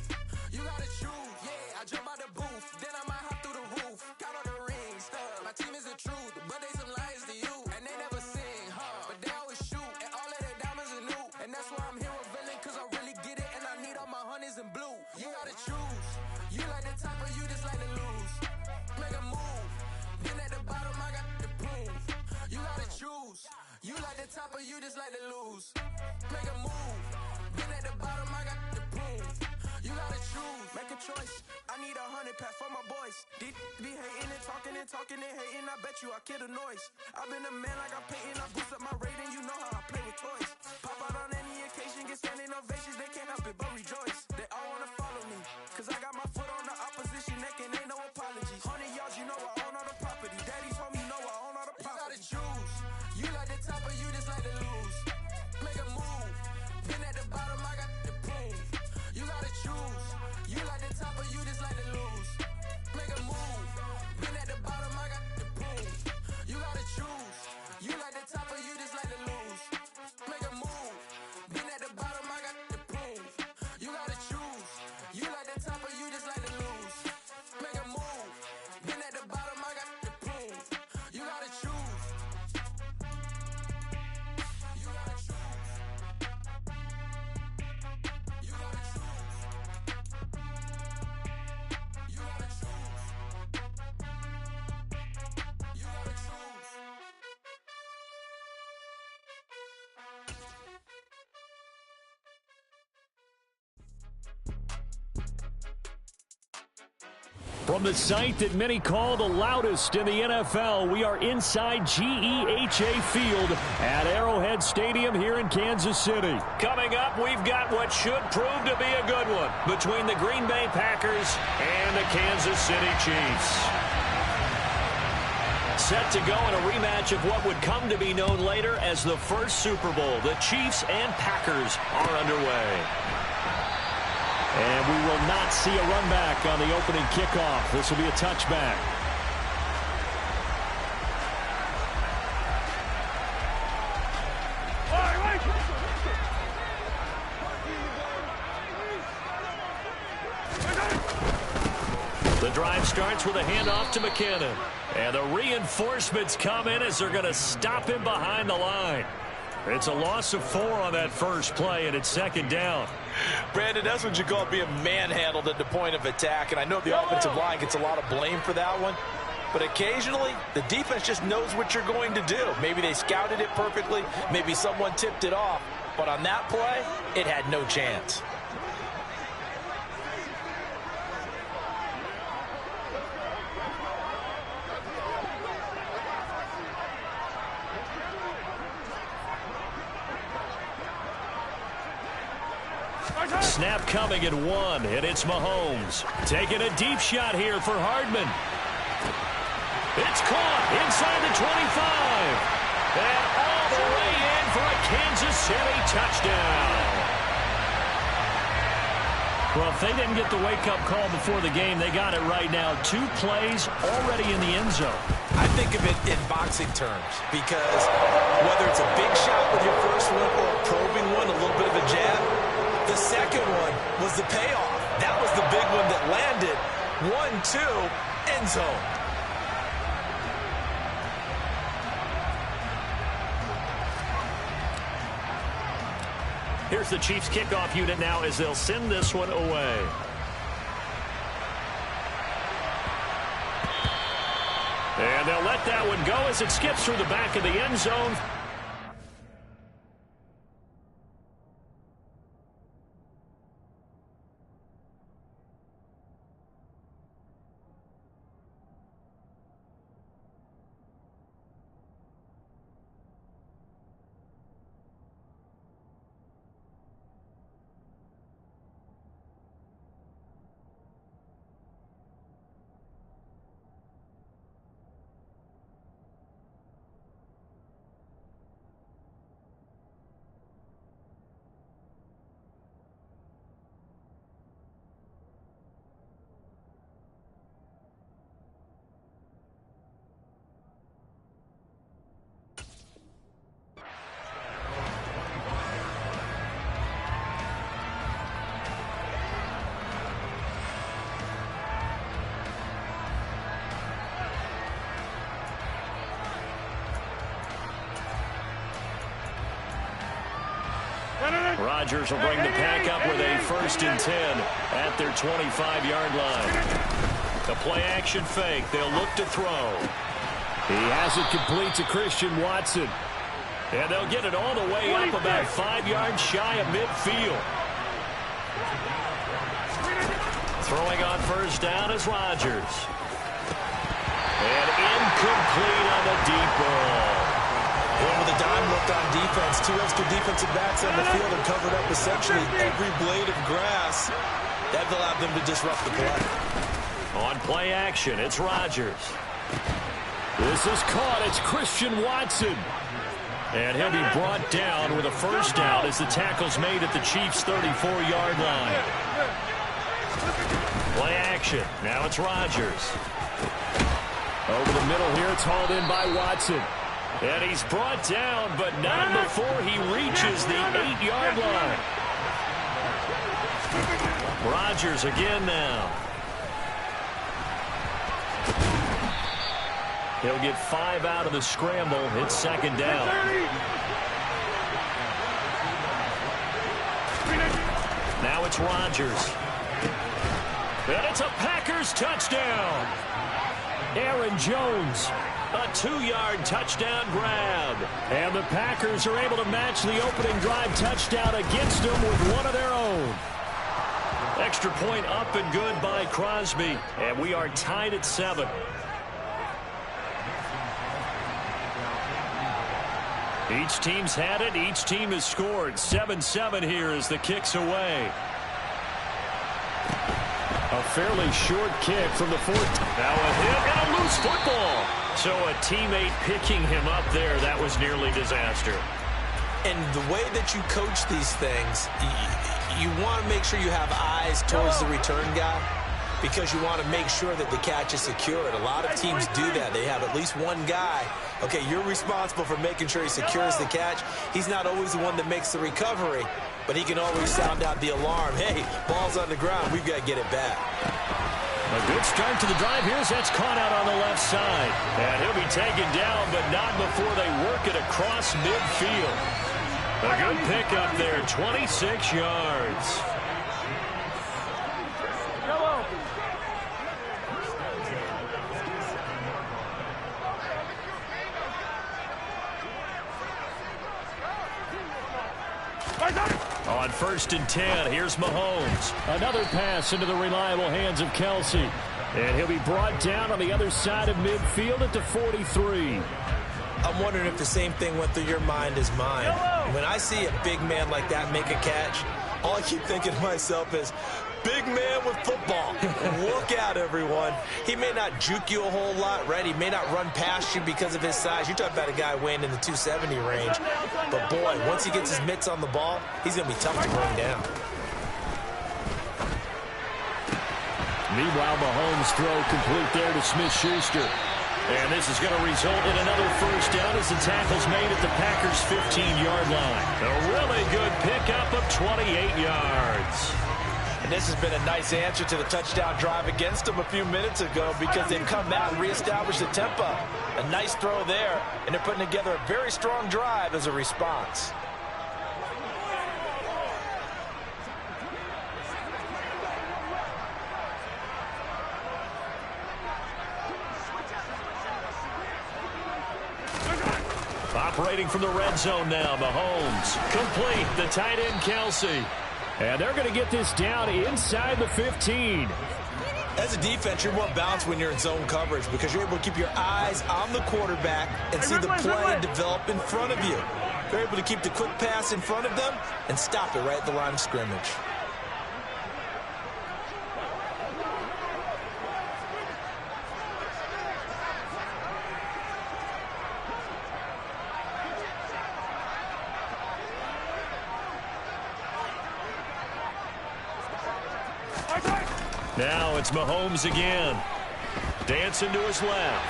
You gotta choose. Yeah, I jump out the booth. Then I might hop through the roof. Count on the rings. My team is the truth, but they some liars to you. And they never sing, but they always shoot. And all of their diamonds are new. And that's why I'm here revealing, cause I really get it. And I need all my honeys in blue. You gotta choose. You like the top or you just like to lose. Make a move. Been at the bottom, I got the proof. You gotta choose. You like the top or you just like to lose. Make a move. Been at the bottom, I got the proof. You gotta choose. Make a choice. I need 100 pack for my boys. Be hating and talking and hating. I bet you I kill the noise. I've been a man like I'm Peyton. I boost up my rating. You know how I play with toys. Pop out on any occasion, get standing ovations. They can't help it but rejoice. They all wanna follow me, cause I got my foot on the opposition neck and ain't no apologies. 100 yards, you know I own all the property. Daddy's home, you know I own all the property. You gotta choose. You like the top or you just like to lose. Make a move. Been at the bottom, I got the proof. You gotta choose. You like the top or you just like to lose. Make a move. Been at the bottom, I got the proof. You gotta choose. You like the top or you just like to lose. Make a move. Been at the bottom, I got the proof. You gotta choose. You like the top or you just like to lose. Make a move. Been at the bottom, I got the proof. You gotta choose. You gotta choose. You gotta choose. You gotta choose. You gotta choose. From the site that many call the loudest in the NFL, we are inside GEHA Field at Arrowhead Stadium here in Kansas City. Coming up, we've got what should prove to be a good one between the Green Bay Packers and the Kansas City Chiefs. Set to go in a rematch of what would come to be known later as the first Super Bowl. The Chiefs and Packers are underway. And we will not see a run back on the opening kickoff. This will be a touchback. The drive starts with a handoff to McKinnon. And the reinforcements come in as they're going to stop him behind the line. It's a loss of 4 on that first play, and it's second down. Brandon, that's what you call being manhandled at the point of attack, and I know the offensive line gets a lot of blame for that one, but occasionally the defense just knows what you're going to do. Maybe they scouted it perfectly, maybe someone tipped it off, but on that play, it had no chance. Snap coming at 1, and it's Mahomes. Taking a deep shot here for Hardman. It's caught inside the 25. And all the way in for a Kansas City touchdown. Well, if they didn't get the wake-up call before the game, they got it right now. 2 plays already in the end zone. I think of it in boxing terms because whether it's a big shot with your first one or a probing one, a little bit of a jab, the second one was the payoff. That was the big one that landed. 1-2, end zone. Here's the Chiefs kickoff unit now as they'll send this one away. And they'll let that one go as it skips through the back of the end zone. Rodgers will bring the pack up with a 1st and 10 at their 25-yard line. The play-action fake. They'll look to throw. He has it complete to Christian Watson. And they'll get it all the way up about 5 yards shy of midfield. Throwing on 1st down is Rodgers. And incomplete on the deep ball. Well, with a dime looked on defense, 2 extra defensive backs on the field and covered up essentially every blade of grass. That allowed them to disrupt the play. On play action, it's Rodgers. This is caught. It's Christian Watson. And he'll be brought down with a 1st down as the tackle's made at the Chiefs' 34-yard line. Play action. Now it's Rodgers. Over the middle here, it's hauled in by Watson. And he's brought down, but not before he reaches the 8-yard line. Rodgers again now. He'll get 5 out of the scramble. It's 2nd down. Now it's Rodgers. And it's a Packers touchdown. Aaron Jones. A 2-yard touchdown grab. And the Packers are able to match the opening drive touchdown against them with one of their own. Extra point up and good by Crosby. And we are tied at 7. Each team's had it. Each team has scored. 7-7 here as the kick's away. A fairly short kick from the 4th. Now a hit and a loose football. So a teammate picking him up there, that was nearly disaster. And the way that you coach these things, you want to make sure you have eyes towards the return guy because you want to make sure that the catch is secured. A lot of teams do that. They have at least one guy. Okay, you're responsible for making sure he secures the catch. He's not always the one that makes the recovery, but he can always sound out the alarm. Hey, ball's on the ground. We've got to get it back. A good start to the drive. Here's that's caught out on the left side. And he'll be taken down, but not before they work it across midfield. A good pickup there, 26 yards. On 1st and 10, here's Mahomes. Another pass into the reliable hands of Kelsey. And he'll be brought down on the other side of midfield at the 43. I'm wondering if the same thing went through your mind as mine. When I see a big man like that make a catch, all I keep thinking to myself is, big man with football. Look out, everyone. He may not juke you a whole lot, right? He may not run past you because of his size. You're talking about a guy weighing in the 270 range. But, boy, once he gets his mitts on the ball, he's going to be tough to bring down. Meanwhile, Mahomes' throw complete there to Smith-Schuster. And this is going to result in another first down as the tackle's made at the Packers' 15-yard line. A really good pickup of 28 yards. And this has been a nice answer to the touchdown drive against them a few minutes ago because they've come out and reestablished the tempo. A nice throw there, and they're putting together a very strong drive as a response. Operating from the red zone now, Mahomes. Complete, the tight end, Kelsey. And they're going to get this down inside the 15. As a defense, you're more balanced when you're in zone coverage because you're able to keep your eyes on the quarterback and see the play develop in front of you. You're able to keep the quick pass in front of them and stop it right at the line of scrimmage. Now it's Mahomes again. Dancing to his left.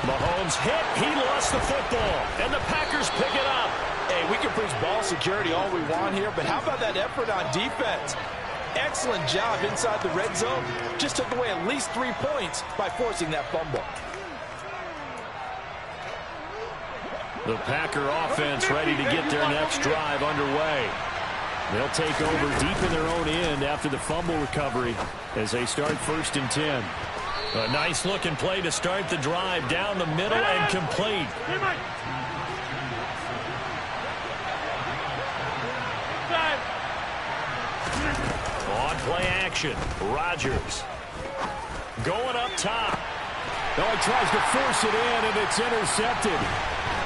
Mahomes hit. He lost the football. And the Packers pick it up. Hey, we can preach ball security all we want here, but how about that effort on defense? Excellent job inside the red zone. Just took away at least 3 points by forcing that fumble. The Packer offense ready to get their next drive underway. They'll take over deep in their own end after the fumble recovery as they start 1st and 10. A nice-looking play to start the drive down the middle and complete. On play action, Rodgers. Going up top. Oh, he tries to force it in, and it's intercepted.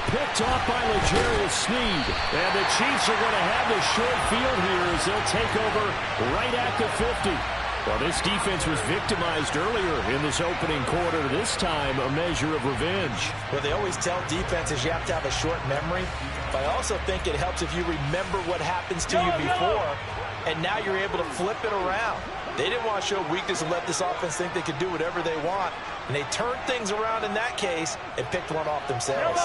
Picked off by L'Jarius Sneed. And the Chiefs are going to have the short field here as they'll take over right at the 50. Well, this defense was victimized earlier in this opening quarter. This time, a measure of revenge. Well, they always tell defenses you have to have a short memory. But I also think it helps if you remember what happens to you before, and now you're able to flip it around. They didn't want to show weakness and let this offense think they could do whatever they want. And they turned things around in that case and picked one off themselves.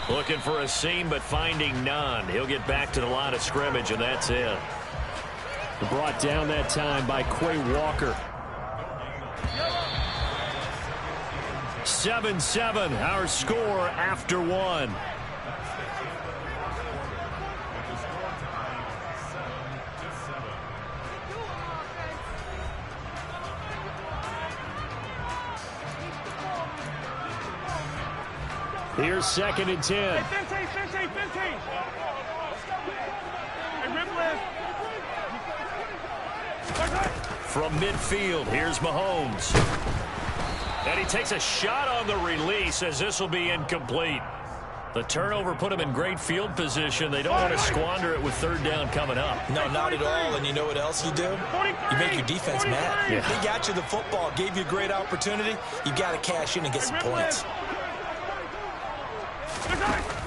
Looking for a seam, but finding none. He'll get back to the line of scrimmage, and that's it. Brought down that time by Quay Walker. 7-7, our score after one. Here's 2nd and 10. 15. Hey, rip left. From midfield, here's Mahomes. And he takes a shot on the release as this will be incomplete. The turnover put him in great field position. They don't want to squander it with 3rd down coming up. No, not at all. And you know what else you do? You make your defense mad. Yeah. They got you the football, gave you a great opportunity. You got to cash in and get some points.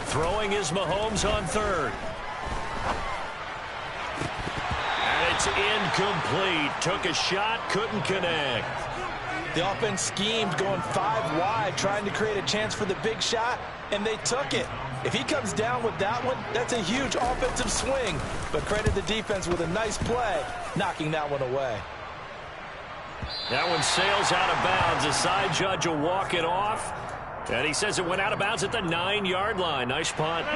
Throwing is Mahomes on 3rd. And it's incomplete. Took a shot, couldn't connect. The offense schemed going 5 wide, trying to create a chance for the big shot, and they took it. If he comes down with that one, that's a huge offensive swing. But credit the defense with a nice play, knocking that one away. That one sails out of bounds. The side judge will walk it off. And he says it went out of bounds at the 9-yard line. Nice punt.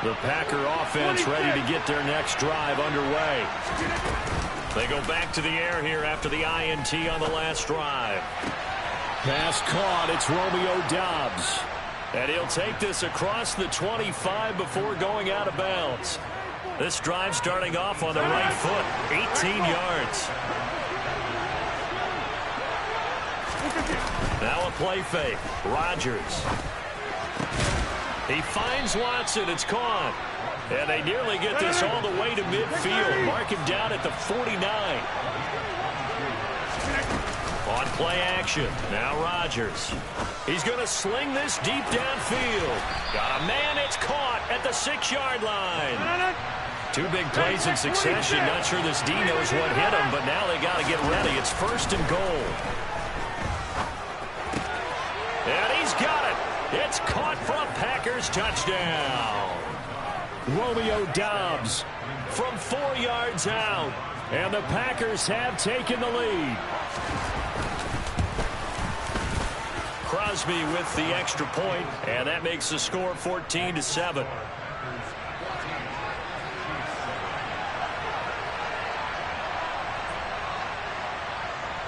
The Packer offense ready to get their next drive underway. They go back to the air here after the INT on the last drive. Pass caught. It's Romeo Doubs. And he'll take this across the 25 before going out of bounds. This drive starting off on the right foot. 18 yards. Now a play fake. Rodgers. He finds Watson. It's caught. And they nearly get this all the way to midfield. Mark him down at the 49. On play action. Now Rodgers. He's going to sling this deep downfield. Got a man. It's caught at the 6-yard line. 2 big plays in succession. Not sure this D knows what hit him, but now they got to get ready. It's 1st and goal. And he's got it. It's caught for a Packers touchdown. Romeo Doubs from 4 yards out. And the Packers have taken the lead. Crosby with the extra point, and that makes the score 14-7.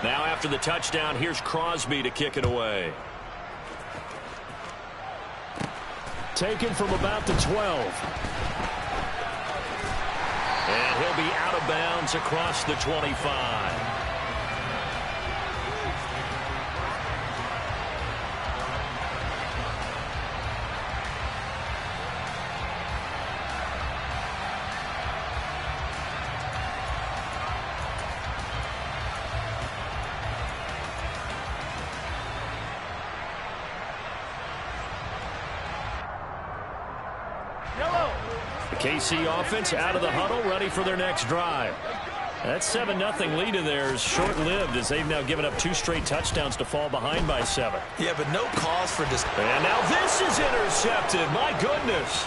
Now after the touchdown, here's Crosby to kick it away. Taken from about the 12. And he'll be out of bounds across the 25. KC offense out of the huddle, ready for their next drive. That 7-0 lead of theirs short-lived as they've now given up 2 straight touchdowns to fall behind by 7. Yeah, but no cause for this. And now this is intercepted. My goodness.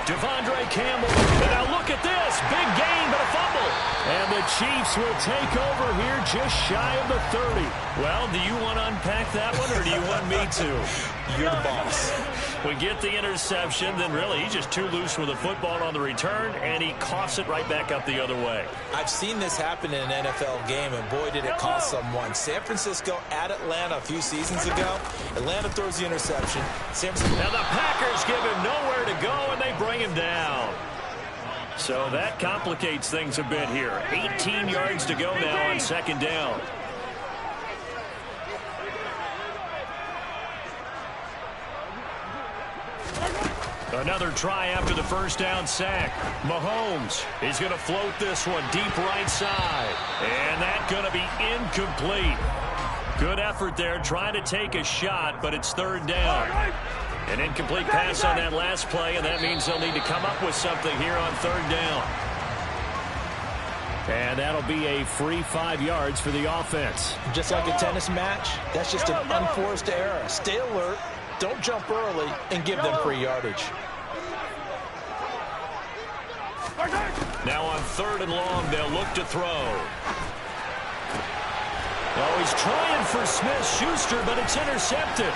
Devondre Campbell. And now look at this. Big gain, but a fumble. And the Chiefs will take over here just shy of the 30. Well, do you want to unpack that one, or do you want me to? You're the boss. We get the interception, then really he's just too loose with the football on the return, and he coughs it right back up the other way. I've seen this happen in an NFL game, and boy, did it cost someone. San Francisco at Atlanta a few seasons ago. Atlanta throws the interception. San Francisco. Now the Packers give him nowhere to go, and they bring him down. So that complicates things a bit here. 18 yards to go now on 2nd down. Another try after the 1st down sack. Mahomes is going to float this one deep right side. And that's going to be incomplete. Good effort there trying to take a shot, but it's 3rd down. An incomplete pass on that last play, and that means they'll need to come up with something here on 3rd down. And that'll be a free 5 yards for the offense. Just like a tennis match, that's just an unforced error. Stay alert, don't jump early, and give them free yardage. Now on 3rd and long, they'll look to throw. Oh, he's trying for Smith-Schuster, but it's intercepted.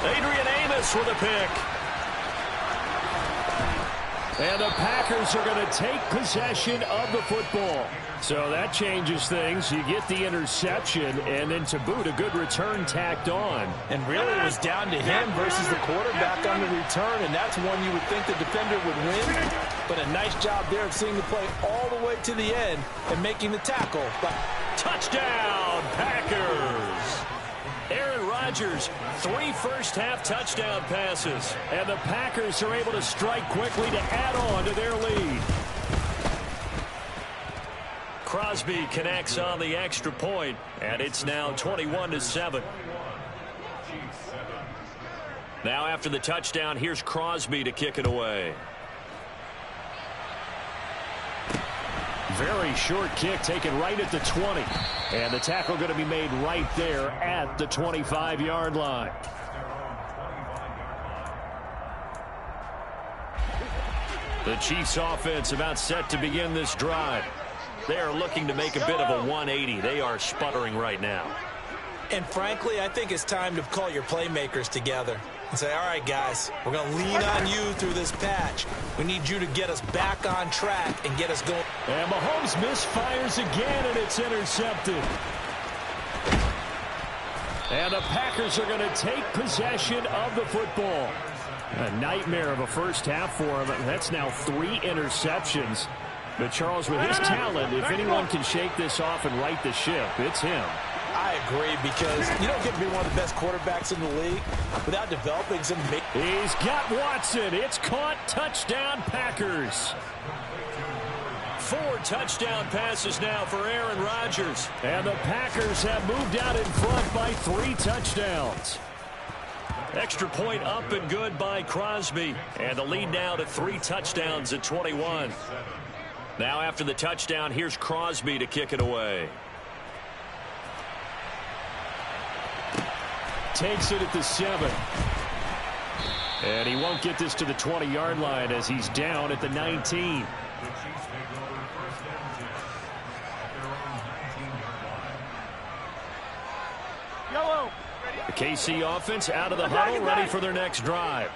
Adrian Amos with a pick. And the Packers are going to take possession of the football. So that changes things. You get the interception, and then to boot, a good return tacked on. And really it was down to him versus the quarterback on the return, and that's one you would think the defender would win. But a nice job there of seeing the play all the way to the end and making the tackle. Touchdown, Packers! Aaron Rodgers, 3 first-half touchdown passes. And the Packers are able to strike quickly to add on to their lead. Crosby connects on the extra point, and it's now 21-7. Now after the touchdown, here's Crosby to kick it away. Very short kick taken right at the 20. And the tackle going to be made right there at the 25-yard line. The Chiefs offense about set to begin this drive. They are looking to make a bit of a 180. They are sputtering right now. And frankly, I think it's time to call your playmakers together and say, all right, guys, we're going to lean on you through this patch. We need you to get us back on track and get us going. And Mahomes misfires again, and it's intercepted. And the Packers are going to take possession of the football. A nightmare of a first half for him. That's now 3 interceptions. But Charles, with his talent, if anyone can shake this off and right the ship, it's him. I agree, because you don't get to be one of the best quarterbacks in the league without developing some. He's got Watson. It's caught. Touchdown, Packers. 4 touchdown passes now for Aaron Rodgers. And the Packers have moved out in front by 3 touchdowns. Extra point up and good by Crosby. And the lead now to 3 touchdowns at 21. Now after the touchdown, here's Crosby to kick it away. Takes it at the 7. And he won't get this to the 20-yard line as he's down at the 19. The KC offense out of the huddle, ready for their next drive.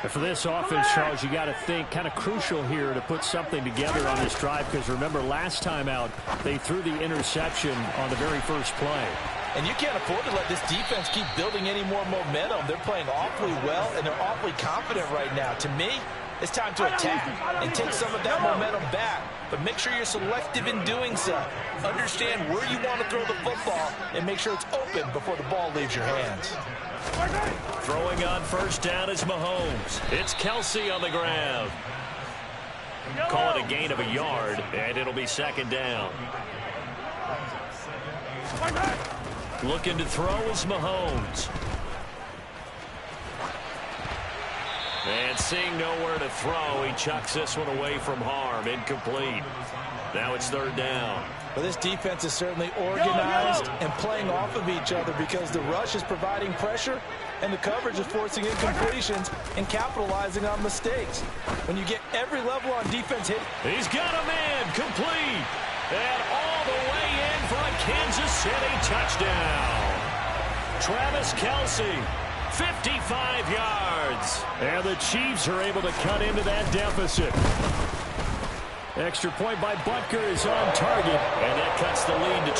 And for this offense, Charles, you got to think kind of crucial here to put something together on this drive, because remember last time out they threw the interception on the very first play. And you can't afford to let this defense keep building any more momentum. They're playing awfully well, and they're awfully confident right now. To me, it's time to attack and take some of that momentum back. But make sure you're selective in doing so. Understand where you want to throw the football and make sure it's open before the ball leaves your hands. Throwing on first down is Mahomes. It's Kelsey on the ground. Call it a gain of a yard, and it'll be second down. Looking to throw is Mahomes. And seeing nowhere to throw, he chucks this one away from harm. Incomplete. Now it's third down. Well, this defense is certainly organized and playing off of each other because the rush is providing pressure and the coverage is forcing incompletions and capitalizing on mistakes. When you get every level on defense hit. He's got a man complete. And all the way in for a Kansas City touchdown. Travis Kelce, 55 yards. And the Chiefs are able to cut into that deficit. Extra point by Butker is on target. And that cuts the lead to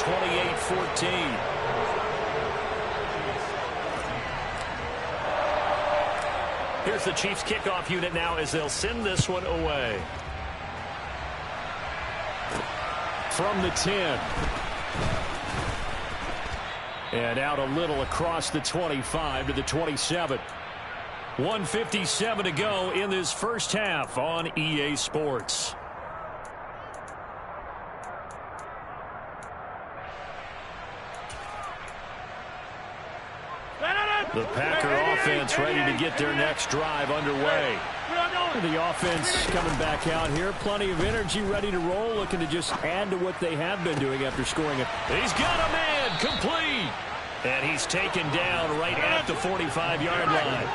28-14. Here's the Chiefs kickoff unit now as they'll send this one away. From the 10. And out a little across the 25 to the 27. 1:57 to go in this first half on EA Sports. The Packer offense ready to get their next drive underway. The offense coming back out here. Plenty of energy, ready to roll, looking to just add to what they have been doing after scoring it. He's got a man complete. And he's taken down right at the 45-yard line.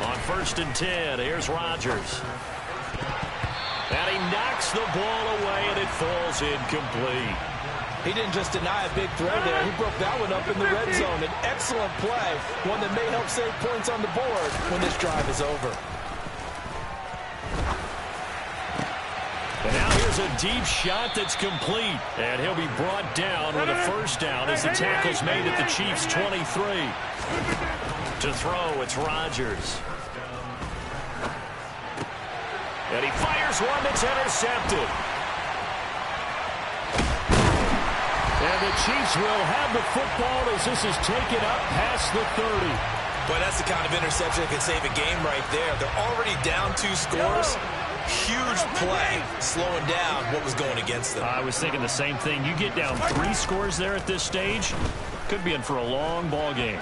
On 1st and 10, here's Rodgers. And he knocks the ball away, and it falls incomplete. He didn't just deny a big throw there. He broke that one up in the red zone. An excellent play, one that may help save points on the board when this drive is over. And now here's a deep shot that's complete. And he'll be brought down with a first down as the tackle's made at the Chiefs' 23. To throw, it's Rodgers. And he fires one that's intercepted. And the Chiefs will have the football as this is taken up past the 30. But that's the kind of interception that can save a game right there. They're already down 2 scores. Huge play, slowing down what was going against them. I was thinking the same thing. You get down 3 scores there at this stage, could be in for a long ball game.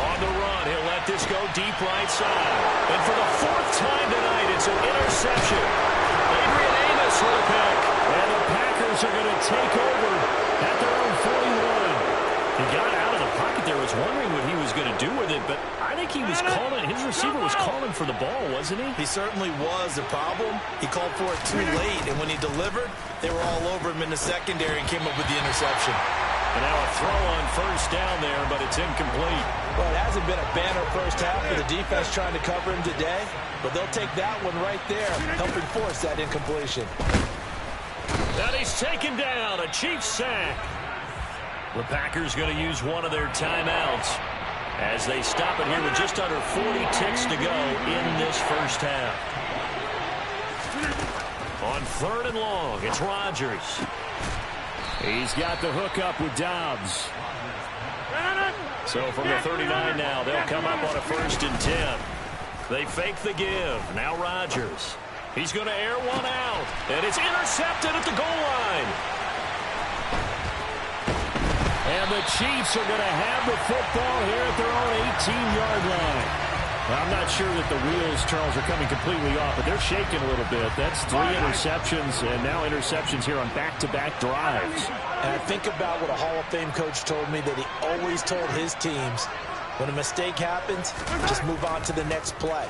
On the run, he'll let this go deep right side. And for the 4th time tonight, it's an interception. Adrian Amos with a pick. And the Packers are going to take over at their own 41. He got out of the pocket there. Was wondering what he was going to do with it, but I think he was calling. His receiver was calling for the ball, wasn't he? He certainly was. The problem, he called for it too late, and when he delivered, they were all over him in the secondary and came up with the interception. And now a throw on first down there, but it's incomplete. Well, it hasn't been a banner first half for the defense trying to cover him today, but they'll take that one right there, helping force that incompletion. And he's taken down, a Chiefs sack. The Packers going to use one of their timeouts as they stop it here with just under 40 ticks to go in this first half. On 3rd and long, it's Rodgers. He's got the hook up with Dobbs. So from the 39 now, they'll come up on a 1st and 10. They fake the give. Now Rodgers. He's going to air one out. And it's intercepted at the goal line. And the Chiefs are going to have the football here at their own 18-yard line. Well, I'm not sure that the wheels, Charles, are coming completely off, but they're shaking a little bit. That's 3 interceptions, and now interceptions here on back-to-back drives. And I think about what a Hall of Fame coach told me that he always told his teams, when a mistake happens, just move on to the next play.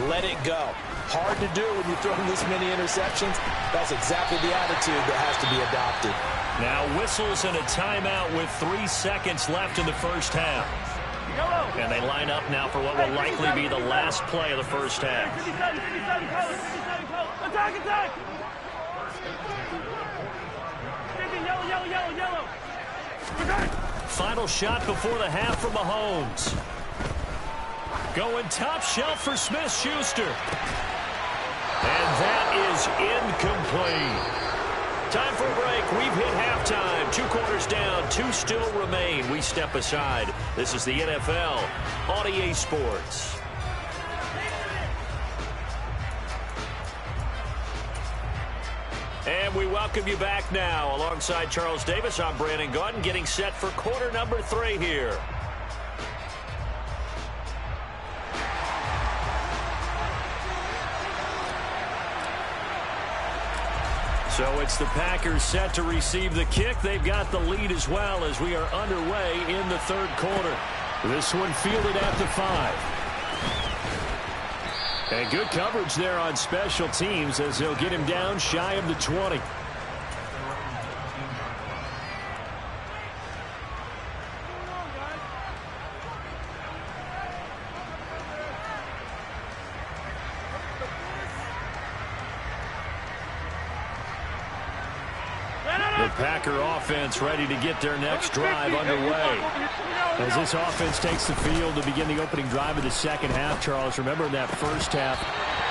Let it go. Hard to do when you throw this many interceptions. That's exactly the attitude that has to be adopted. Now whistles and a timeout with 3 seconds left in the first half. And they line up now for what will likely be the last play of the first half. Attack! Yellow. Final shot before the half from Mahomes. Going top shelf for Smith-Schuster. And that is incomplete. Time for a break. We've hit halftime. 2 quarters down. 2 still remain. We step aside. This is the NFL on EA Sports. And we welcome you back now. Alongside Charles Davis, I'm Brandon Gaudin, getting set for quarter number 3 here. So it's the Packers set to receive the kick. They've got the lead as well as we are underway in the third quarter. This one fielded at the 5. And good coverage there on special teams as they'll get him down shy of the 20. The Packer offense ready to get their next drive underway. As this offense takes the field to begin the opening drive of the second half, Charles, remember in that first half,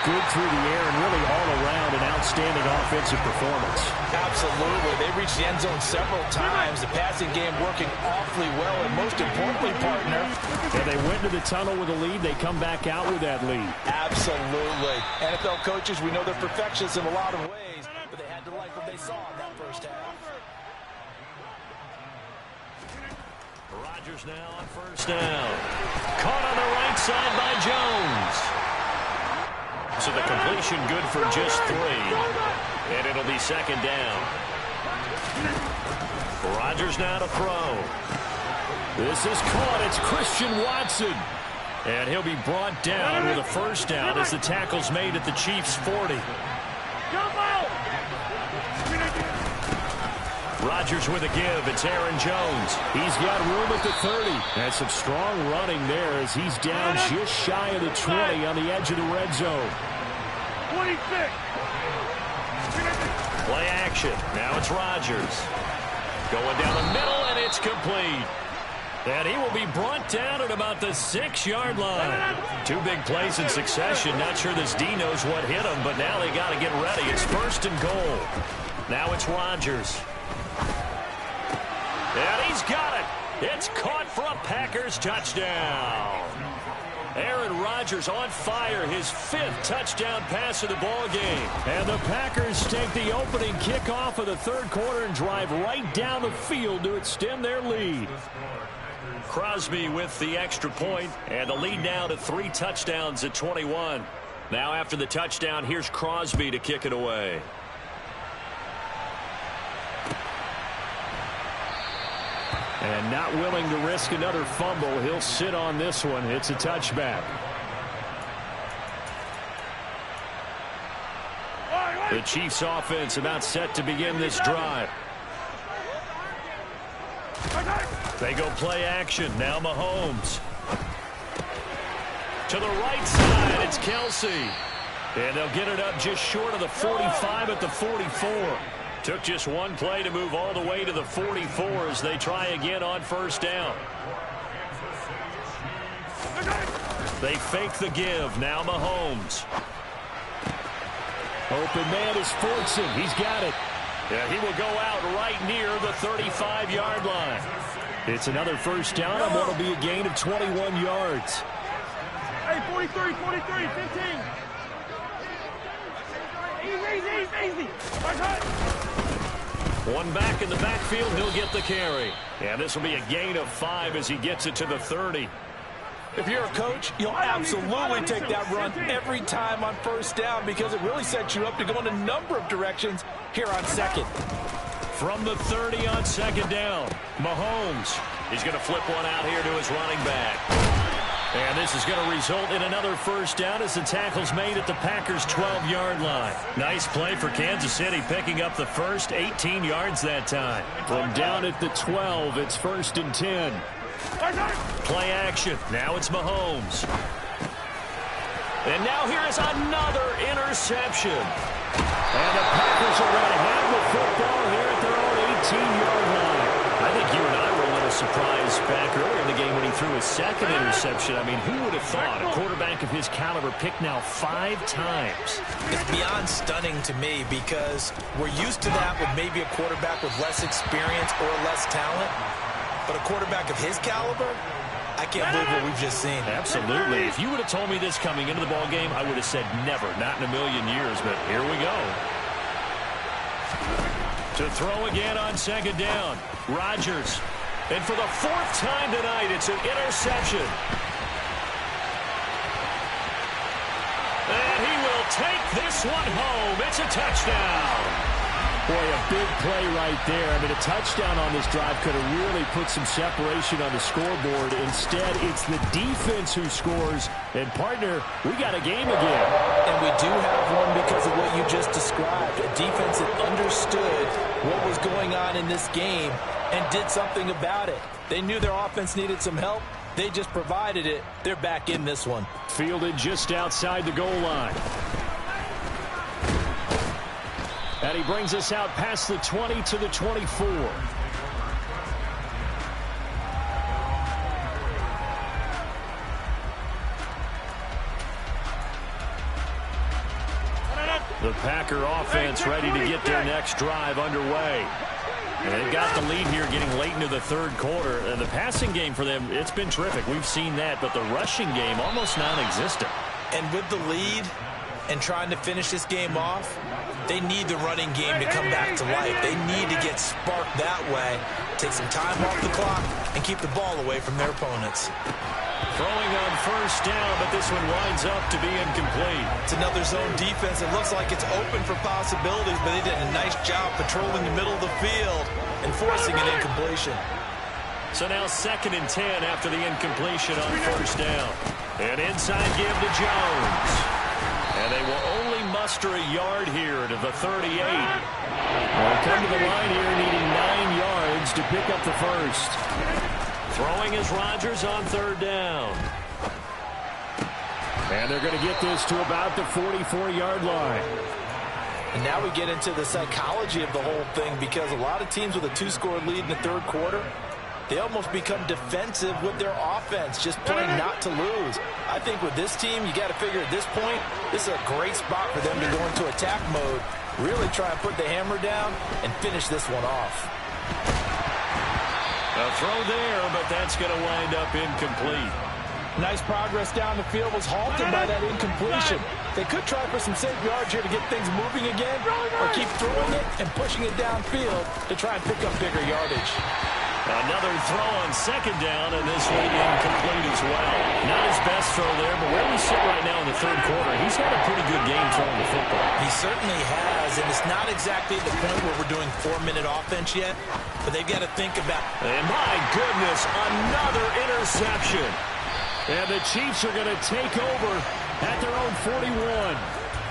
good through the air and really all around an outstanding offensive performance. Absolutely. They reached the end zone several times. The passing game working awfully well, and most importantly, partner. And they went to the tunnel with a lead. They come back out with that lead. Absolutely. NFL coaches, we know they're perfectionists in a lot of ways, but they had to like what they saw in that first half. Rodgers now on first down. Caught on the right side by Jones. So the completion good for just 3. And it'll be second down. Rodgers now to throw. This is caught. It's Christian Watson. And he'll be brought down with a first down as the tackle's made at the Chiefs' 40. Rodgers with a give. It's Aaron Jones. He's got room at the 30. And some strong running there as he's down just shy of the 20 on the edge of the red zone. 26. Play action. Now it's Rodgers. Going down the middle, and it's complete. And he will be brought down at about the 6-yard line. 2 big plays in succession. Not sure this D knows what hit him, but now they got to get ready. It's first and goal. Now it's Rodgers. And he's got it. It's caught for a Packers touchdown. Aaron Rodgers on fire, his 5th touchdown pass of the ball game. And the Packers take the opening kickoff of the third quarter and drive right down the field to extend their lead. Crosby with the extra point, and the lead now to 3 touchdowns at 21. Now after the touchdown, here's Crosby to kick it away. And not willing to risk another fumble, he'll sit on this one. It's a touchback. The Chiefs offense about set to begin this drive. They go play action. Now Mahomes. To the right side, it's Kelsey. And they'll get it up just short of the 45 at the 44. Took just one play to move all the way to the 44 as they try again on first down. They fake the give. Now Mahomes. Open man is Fortson. He's got it. Yeah, he will go out right near the 35-yard line. It's another first down on what will be a gain of 21 yards. Hey, 43, 15. Easy. One back in the backfield, he'll get the carry. And this will be a gain of 5 as he gets it to the 30. If you're a coach, you'll absolutely take that run every time on first down because it really sets you up to go in a number of directions here on second. From the 30 on second down, Mahomes. He's going to flip one out here to his running back. And this is going to result in another first down as the tackle's made at the Packers' 12-yard line. Nice play for Kansas City, picking up the first 18 yards that time. From down at the 12, it's 1st and 10. Play action. Now it's Mahomes. And now here is another interception. And the Packers are going to have the football here at their own 18-yard line. I think you and I were a little surprised back earlier in the game when he threw his second interception. I mean, who would have thought a quarterback of his caliber picked now 5 times? It's beyond stunning to me because we're used to that with maybe a quarterback with less experience or less talent. But a quarterback of his caliber, I can't believe what we've just seen. Absolutely. If you would have told me this coming into the ball game, I would have said never, not in a million years. But here we go. To throw again on second down, Rodgers. And for the 4th time tonight, it's an interception. And he will take this one home. It's a touchdown. Boy, a big play right there. I mean, a touchdown on this drive could have really put some separation on the scoreboard. Instead, it's the defense who scores. And, partner, we got a game again. And we do have one because of what you just described. A defense that understood what was going on in this game and did something about it. They knew their offense needed some help. They just provided it. They're back in this one. Fielded just outside the goal line. And he brings us out past the 20 to the 24. The Packer offense ready to get their next drive underway. And they've got the lead here getting late into the 3rd quarter. And the passing game for them, it's been terrific. We've seen that, but the rushing game almost non-existent. And with the lead and trying to finish this game off, they need the running game to come back to life. They need to get sparked that way, take some time off the clock, and keep the ball away from their opponents. Throwing on first down, but this one winds up to be incomplete. It's another zone defense. It looks like it's open for possibilities, but they did a nice job patrolling the middle of the field and forcing an incompletion. So now 2nd and 10 after the incompletion on first down. And inside give to Jones. And they will only muster a yard here to the 38. Well, come to the line here needing 9 yards to pick up the first. Throwing is Rodgers on 3rd down. And they're going to get this to about the 44-yard line. And now we get into the psychology of the whole thing because a lot of teams with a 2-score lead in the 3rd quarter, they almost become defensive with their offense, just playing not to lose. I think with this team, you got to figure at this point, this is a great spot for them to go into attack mode, really try and put the hammer down and finish this one off. A throw there, but that's going to wind up incomplete. Nice progress down the field was halted by that incompletion. They could try for some safe yards here to get things moving again, or keep throwing it and pushing it downfield to try and pick up bigger yardage. Another throw on 2nd down, and this one incomplete as well. Not his best throw there, but where we sit right now in the 3rd quarter, he's had a pretty good game throwing the football. He certainly has, and it's not exactly at the point where we're doing 4-minute offense yet, but they've got to think about. And my goodness, another interception. And the Chiefs are going to take over at their own 41.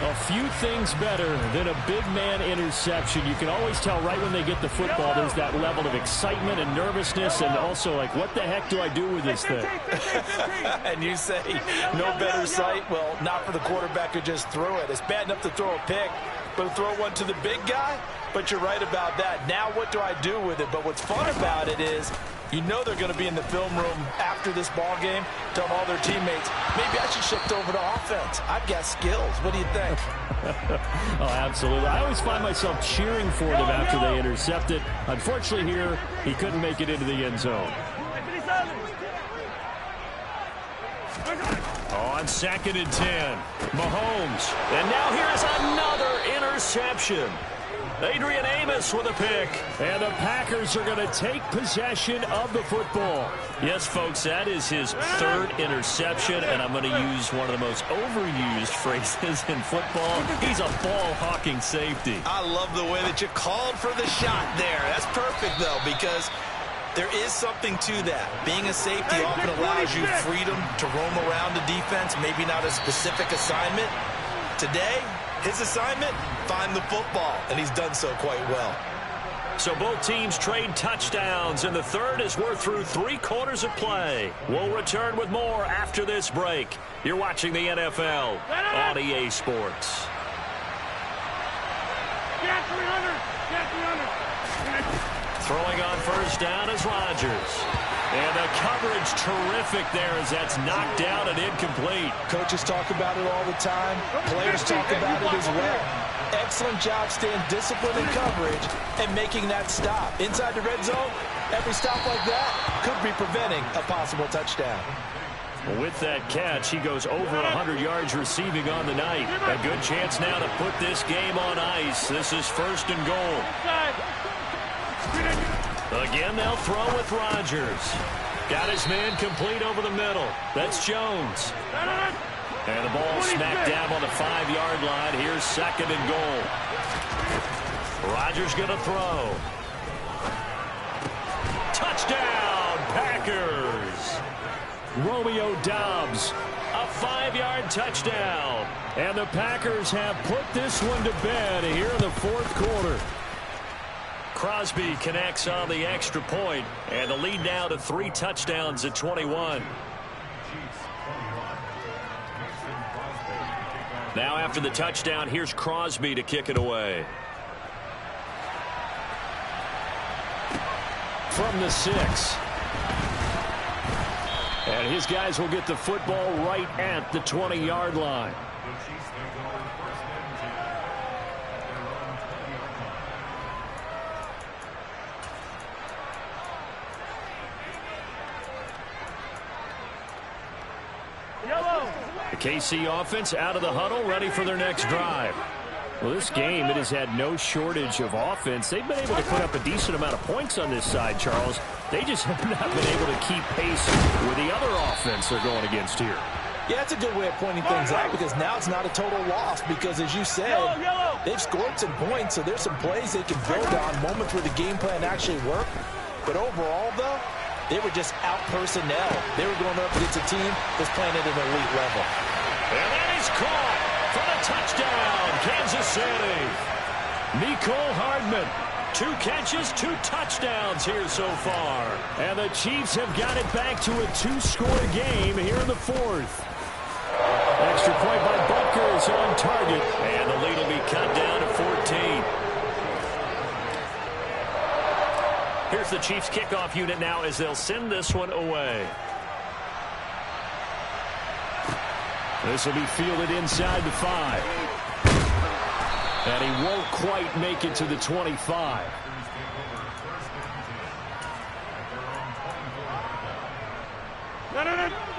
A few things better than a big man interception. You can always tell right when they get the football, there's that level of excitement and nervousness, and also like, what the heck do I do with this thing? And you say, no better sight? Well, not for the quarterback who just threw it. It's bad enough to throw a pick, but to throw one to the big guy? But you're right about that. Now what do I do with it? But what's fun about it is, you know they're going to be in the film room after this ball game, telling all their teammates, maybe I should shift over to offense. I've got skills. What do you think? Oh, absolutely. I always find myself cheering for them after they intercept it. Unfortunately here, he couldn't make it into the end zone. On 2nd and 10, Mahomes. And now here's another interception. Adrian Amos with a pick. And the Packers are going to take possession of the football. Yes, folks, that is his third interception, and I'm going to use one of the most overused phrases in football. He's a ball-hawking safety. I love the way that you called for the shot there. That's perfect, though, because there is something to that. Being a safety often allows you freedom to roam around the defense, maybe not a specific assignment. Today, his assignment, find the football, and he's done so quite well. So both teams trade touchdowns, and the third as we're through 3 quarters of play. We'll return with more after this break. You're watching the NFL on EA Sports. Get 300. Get 300. Throwing on first down is Rodgers. And the coverage terrific there as that's knocked down and incomplete. Coaches talk about it all the time. Players talk about it as well. Excellent job staying disciplined in coverage and making that stop. Inside the red zone, every stop like that could be preventing a possible touchdown. With that catch, he goes over 100 yards receiving on the night. A good chance now to put this game on ice. This is first and goal. Again, they'll throw with Rodgers. Got his man complete over the middle. That's Jones. And the ball smacked down on the 5-yard line. Here's second and goal. Rodgers going to throw. Touchdown, Packers. Romeo Doubs, a 5-yard touchdown. And the Packers have put this one to bed here in the fourth quarter. Crosby connects on the extra point, and the lead now to 3 touchdowns at 21. Now after the touchdown, here's Crosby to kick it away. From the 6. And his guys will get the football right at the 20-yard line. The KC offense out of the huddle, ready for their next drive. Well, this game, it has had no shortage of offense. They've been able to put up a decent amount of points on this side, Charles. They just have not been able to keep pace with the other offense they're going against here. Yeah, that's a good way of pointing things out because now it's not a total loss because, as you said, they've scored some points, so there's some plays they can build on, moments where the game plan actually worked. But overall, though, they were just out personnel. They were going up against a team that's playing at an elite level. And that is caught for the touchdown, Kansas City. Mecole Hardman, 2 catches, 2 touchdowns here so far. And the Chiefs have got it back to a 2-score game here in the fourth. Extra point by Butker is on target. And the lead will be cut down to 14. Here's the Chiefs kickoff unit now as they'll send this one away. This will be fielded inside the 5. And he won't quite make it to the 25.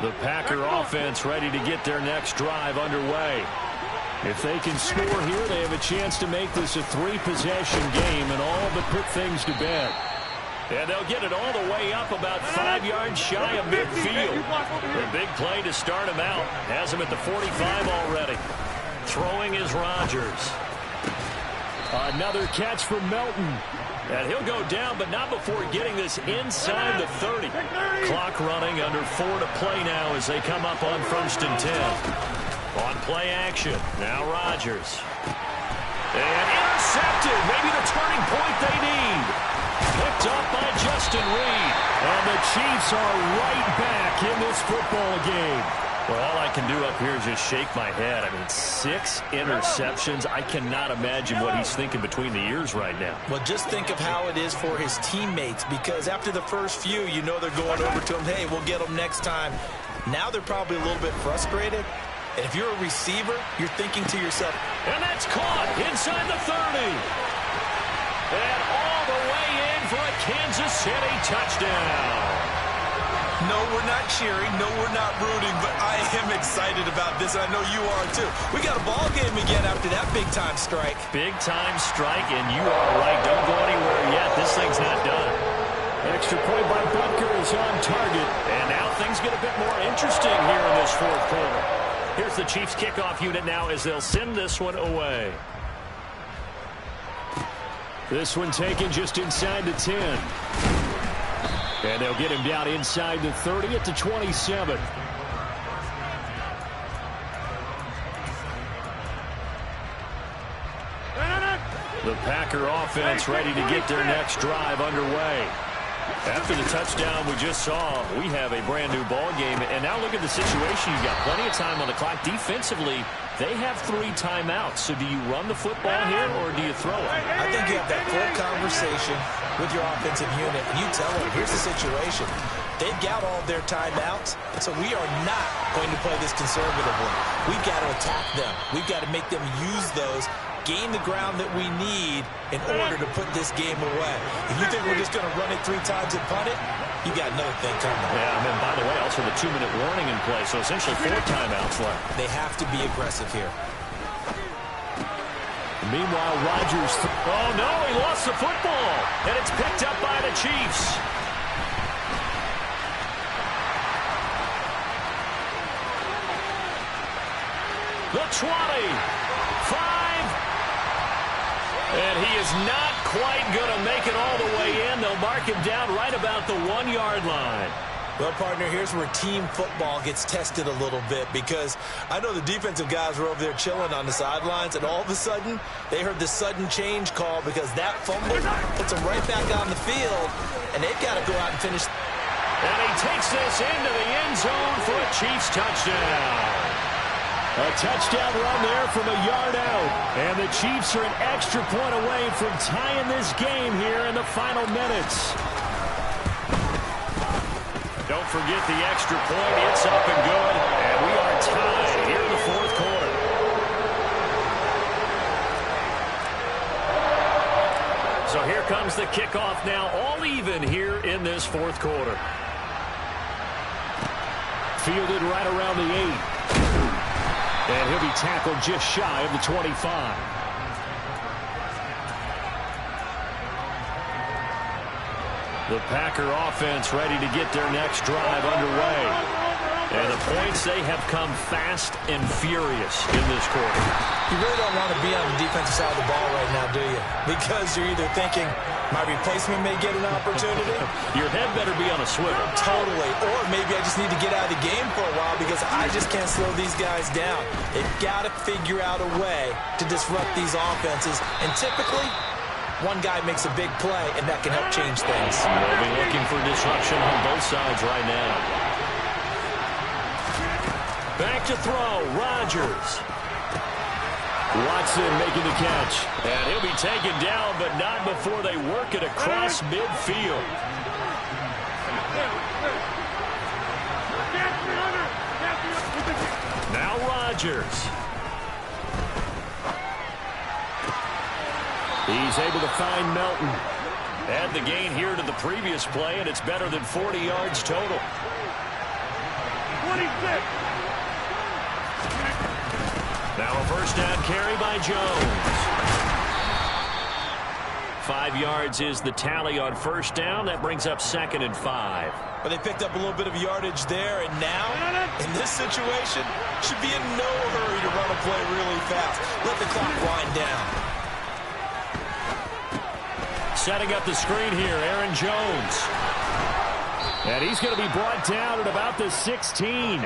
The Packer offense ready to get their next drive underway. If they can score here, they have a chance to make this a 3-possession game and all but put things to bed. And they'll get it all the way up about 5 yards shy of midfield. A big play to start him out. Has him at the 45 already. Throwing is Rodgers. Another catch for Melton. And he'll go down, but not before getting this inside the 30. Clock running, under 4 to play now as they come up on 1st and 10. On play action, now Rodgers. And intercepted, maybe the turning point they need. Picked up by Justin Reed. And the Chiefs are right back in this football game. Well, all I can do up here is just shake my head. I mean, 6 interceptions. I cannot imagine what he's thinking between the ears right now. Well, just think of how it is for his teammates, because after the first few, you know they're going over to him, hey, we'll get them next time. Now they're probably a little bit frustrated. And if you're a receiver, you're thinking to yourself, and that's caught inside the 30. And all the way in for a Kansas City touchdown. No, we're not cheering. No, we're not rooting, but I am excited about this, and I know you are too. We got a ball game again after that big-time strike. Big-time strike, and you are right. Don't go anywhere yet. This thing's not done. Extra point by Butker is on target. And now things get a bit more interesting here in this fourth quarter. Here's the Chiefs kickoff unit now as they'll send this one away. This one taken just inside the 10. And they'll get him down inside the 30 at the 27. The Packer offense ready to get their next drive underway. After the touchdown we just saw, we have a brand-new ball game. And now look at the situation. You've got plenty of time on the clock. Defensively, they have 3 timeouts. So do you run the football here or do you throw it? I think you have that full conversation with your offensive unit, and you tell them, here's the situation. They've got all their timeouts, so we are not going to play this conservatively. We've got to attack them. We've got to make them use those, gain the ground that we need in order to put this game away. If you think we're just going to run it 3 times and punt it, you got another thing coming. Yeah, and then by the way, also the 2-minute warning in play, so essentially 4 timeouts left. They have to be aggressive here. Meanwhile, Rodgers. Oh, no, he lost the football, and it's picked up by the Chiefs. The 20, 5, and he is not quite going to make it all the way in. They'll mark him down right about the 1-yard line. Well, partner, here's where team football gets tested a little bit, because I know the defensive guys were over there chilling on the sidelines, and all of a sudden, they heard the sudden change call because that fumble puts them right back on the field, and they've got to go out and finish. And he takes this into the end zone for a Chiefs touchdown. A touchdown run there from a yard out. And the Chiefs are an extra point away from tying this game here in the final minutes. Don't forget the extra point. It's up and good. And we are tied here in the fourth quarter. So here comes the kickoff now, all even here in this fourth quarter. Fielded right around the 8. And he'll be tackled just shy of the 25. The Packer offense ready to get their next drive underway. And the points, they have come fast and furious in this quarter. You really don't want to be on the defensive side of the ball right now, do you? Because you're either thinking, my replacement may get an opportunity. Your head better be on a swivel. Totally. Or maybe I just need to get out of the game for a while because I just can't slow these guys down. They've got to figure out a way to disrupt these offenses. And typically, one guy makes a big play, and that can help change things. They'll be looking for disruption on both sides right now. Back to throw, Rodgers. Watson making the catch. And he'll be taken down, but not before they work it across midfield. Now Rodgers. He's able to find Melton. Add the gain here to the previous play, and it's better than 40 yards total. 26. Now a first down carry by Jones. 5 yards is the tally on first down. That brings up 2nd and 5. But they picked up a little bit of yardage there, and now, in this situation, should be in no hurry to run a play really fast. Let the clock wind down. Setting up the screen here, Aaron Jones. And he's going to be brought down at about the 16.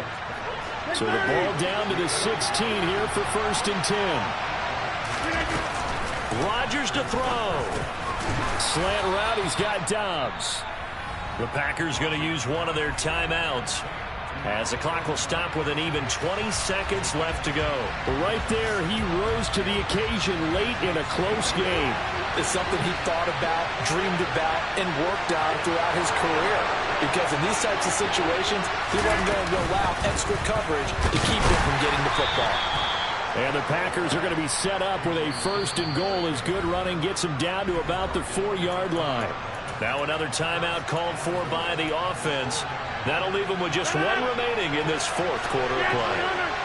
So the ball down to the 16 here for 1st and 10. Rodgers to throw. Slant route, he's got Dobbs. The Packers going to use one of their timeouts as the clock will stop with an even 20 seconds left to go. Right there, he rose to the occasion late in a close game. It's something he thought about, dreamed about, and worked on throughout his career. Because in these types of situations, he wasn't going to allow extra coverage to keep him from getting the football. And the Packers are going to be set up with a 1st and goal as good running gets them down to about the 4-yard line. Now another timeout called for by the offense. That'll leave them with just one remaining in this fourth quarter of play.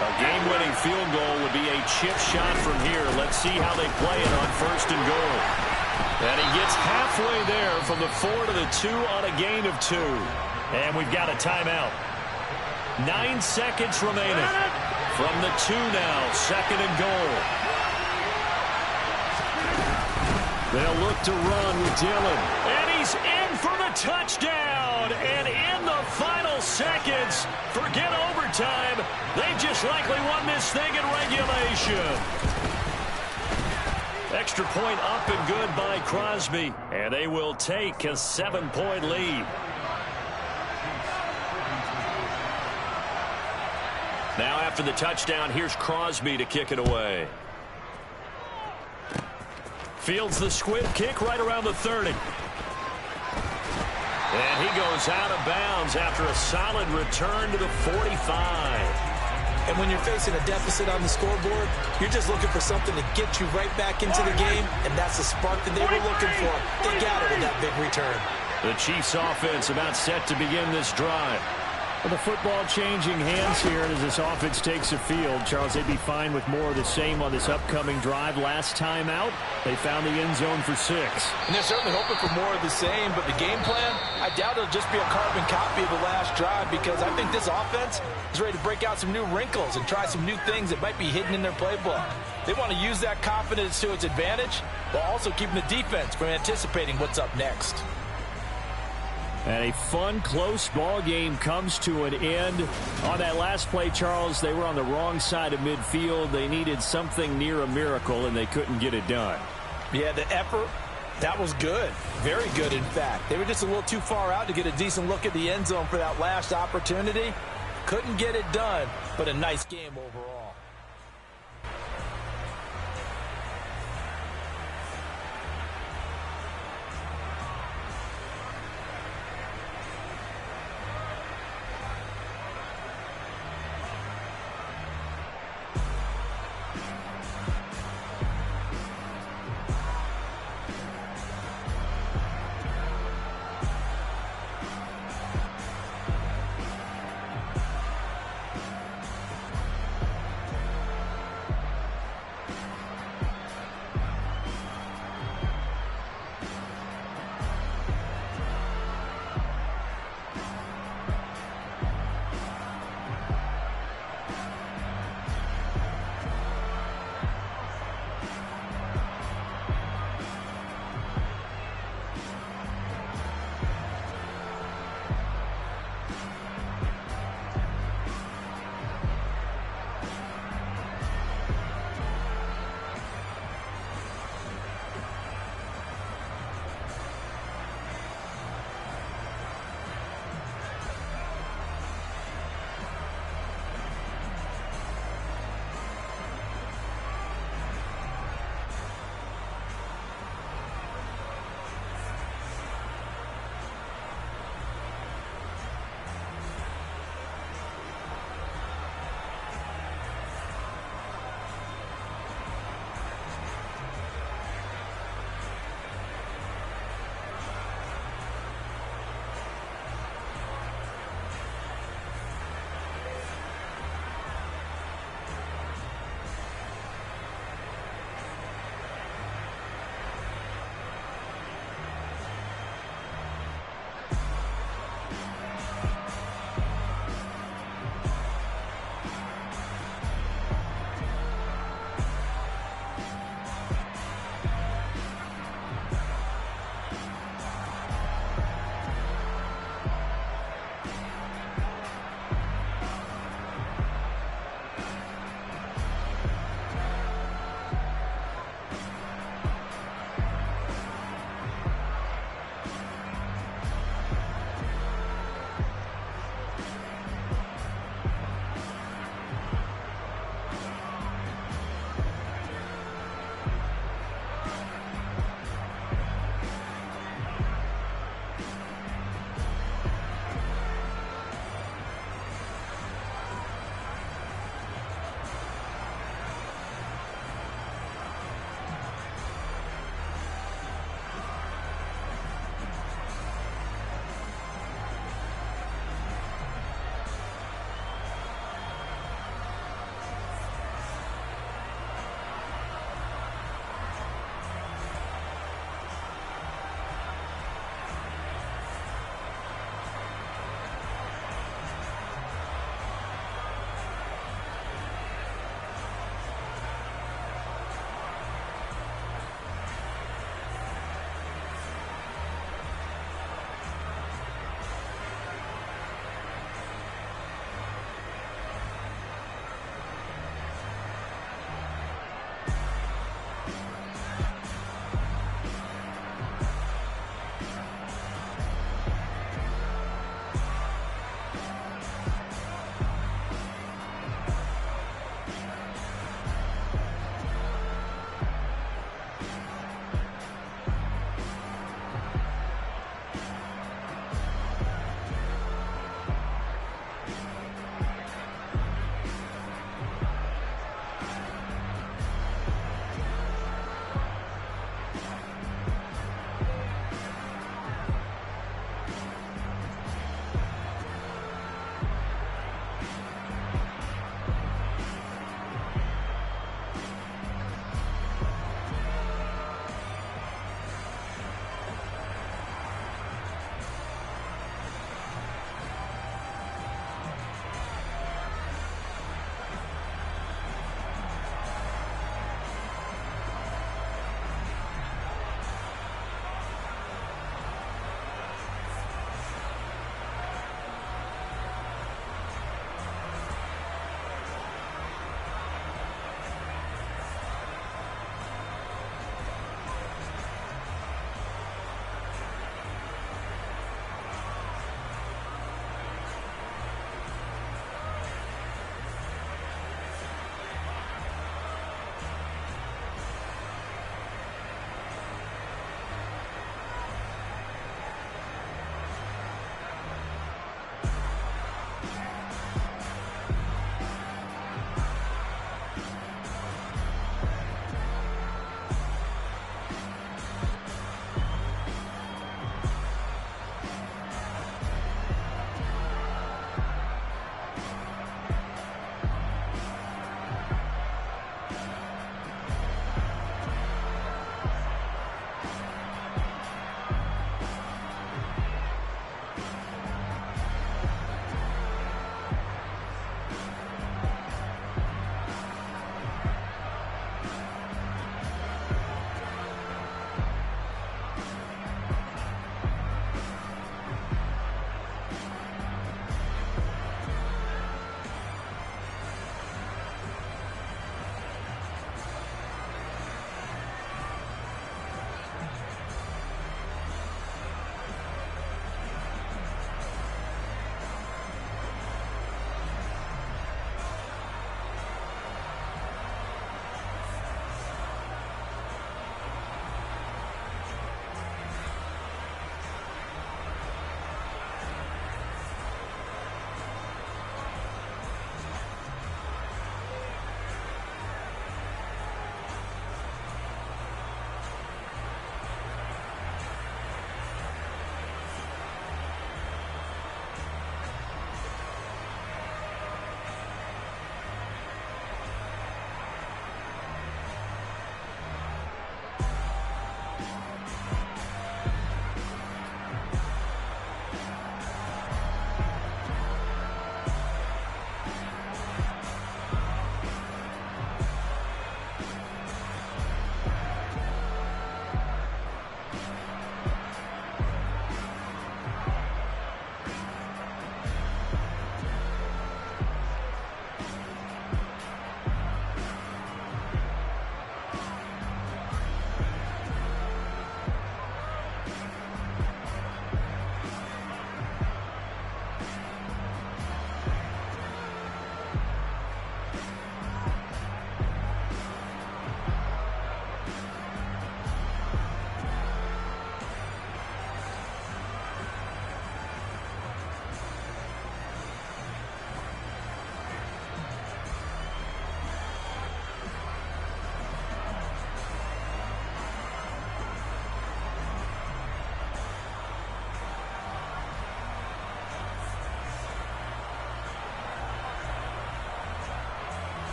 A game-winning field goal would be a chip shot from here. Let's see how they play it on first and goal. And he gets halfway there from the 4 to the 2 on a gain of 2. And we've got a timeout. 9 seconds remaining. From the 2 now, second and goal. They'll look to run with Dillon. And he's in for the touchdown. And in the final seconds, forget overtime. They just likely won this thing in regulation. Extra point up and good by Crosby. And they will take a 7-point lead. Now after the touchdown, here's Crosby to kick it away. Fields the squib kick right around the 30. And he goes out of bounds after a solid return to the 45. And when you're facing a deficit on the scoreboard, you're just looking for something to get you right back into the game, and that's the spark that they were looking for. They got it with that big return. The Chiefs offense about set to begin this drive. Well, the football changing hands here as this offense takes the field. Charles, they'd be fine with more of the same on this upcoming drive. Last time out, they found the end zone for 6. And they're certainly hoping for more of the same, but the game plan, I doubt it'll just be a carbon copy of the last drive, because I think this offense is ready to break out some new wrinkles and try some new things that might be hidden in their playbook. They want to use that confidence to its advantage, while also keeping the defense from anticipating what's up next. And a fun, close ball game comes to an end. On that last play, Charles, they were on the wrong side of midfield. They needed something near a miracle, and they couldn't get it done. Yeah, the effort, that was good. Very good, in fact. They were just a little too far out to get a decent look at the end zone for that last opportunity. Couldn't get it done, but a nice game overall.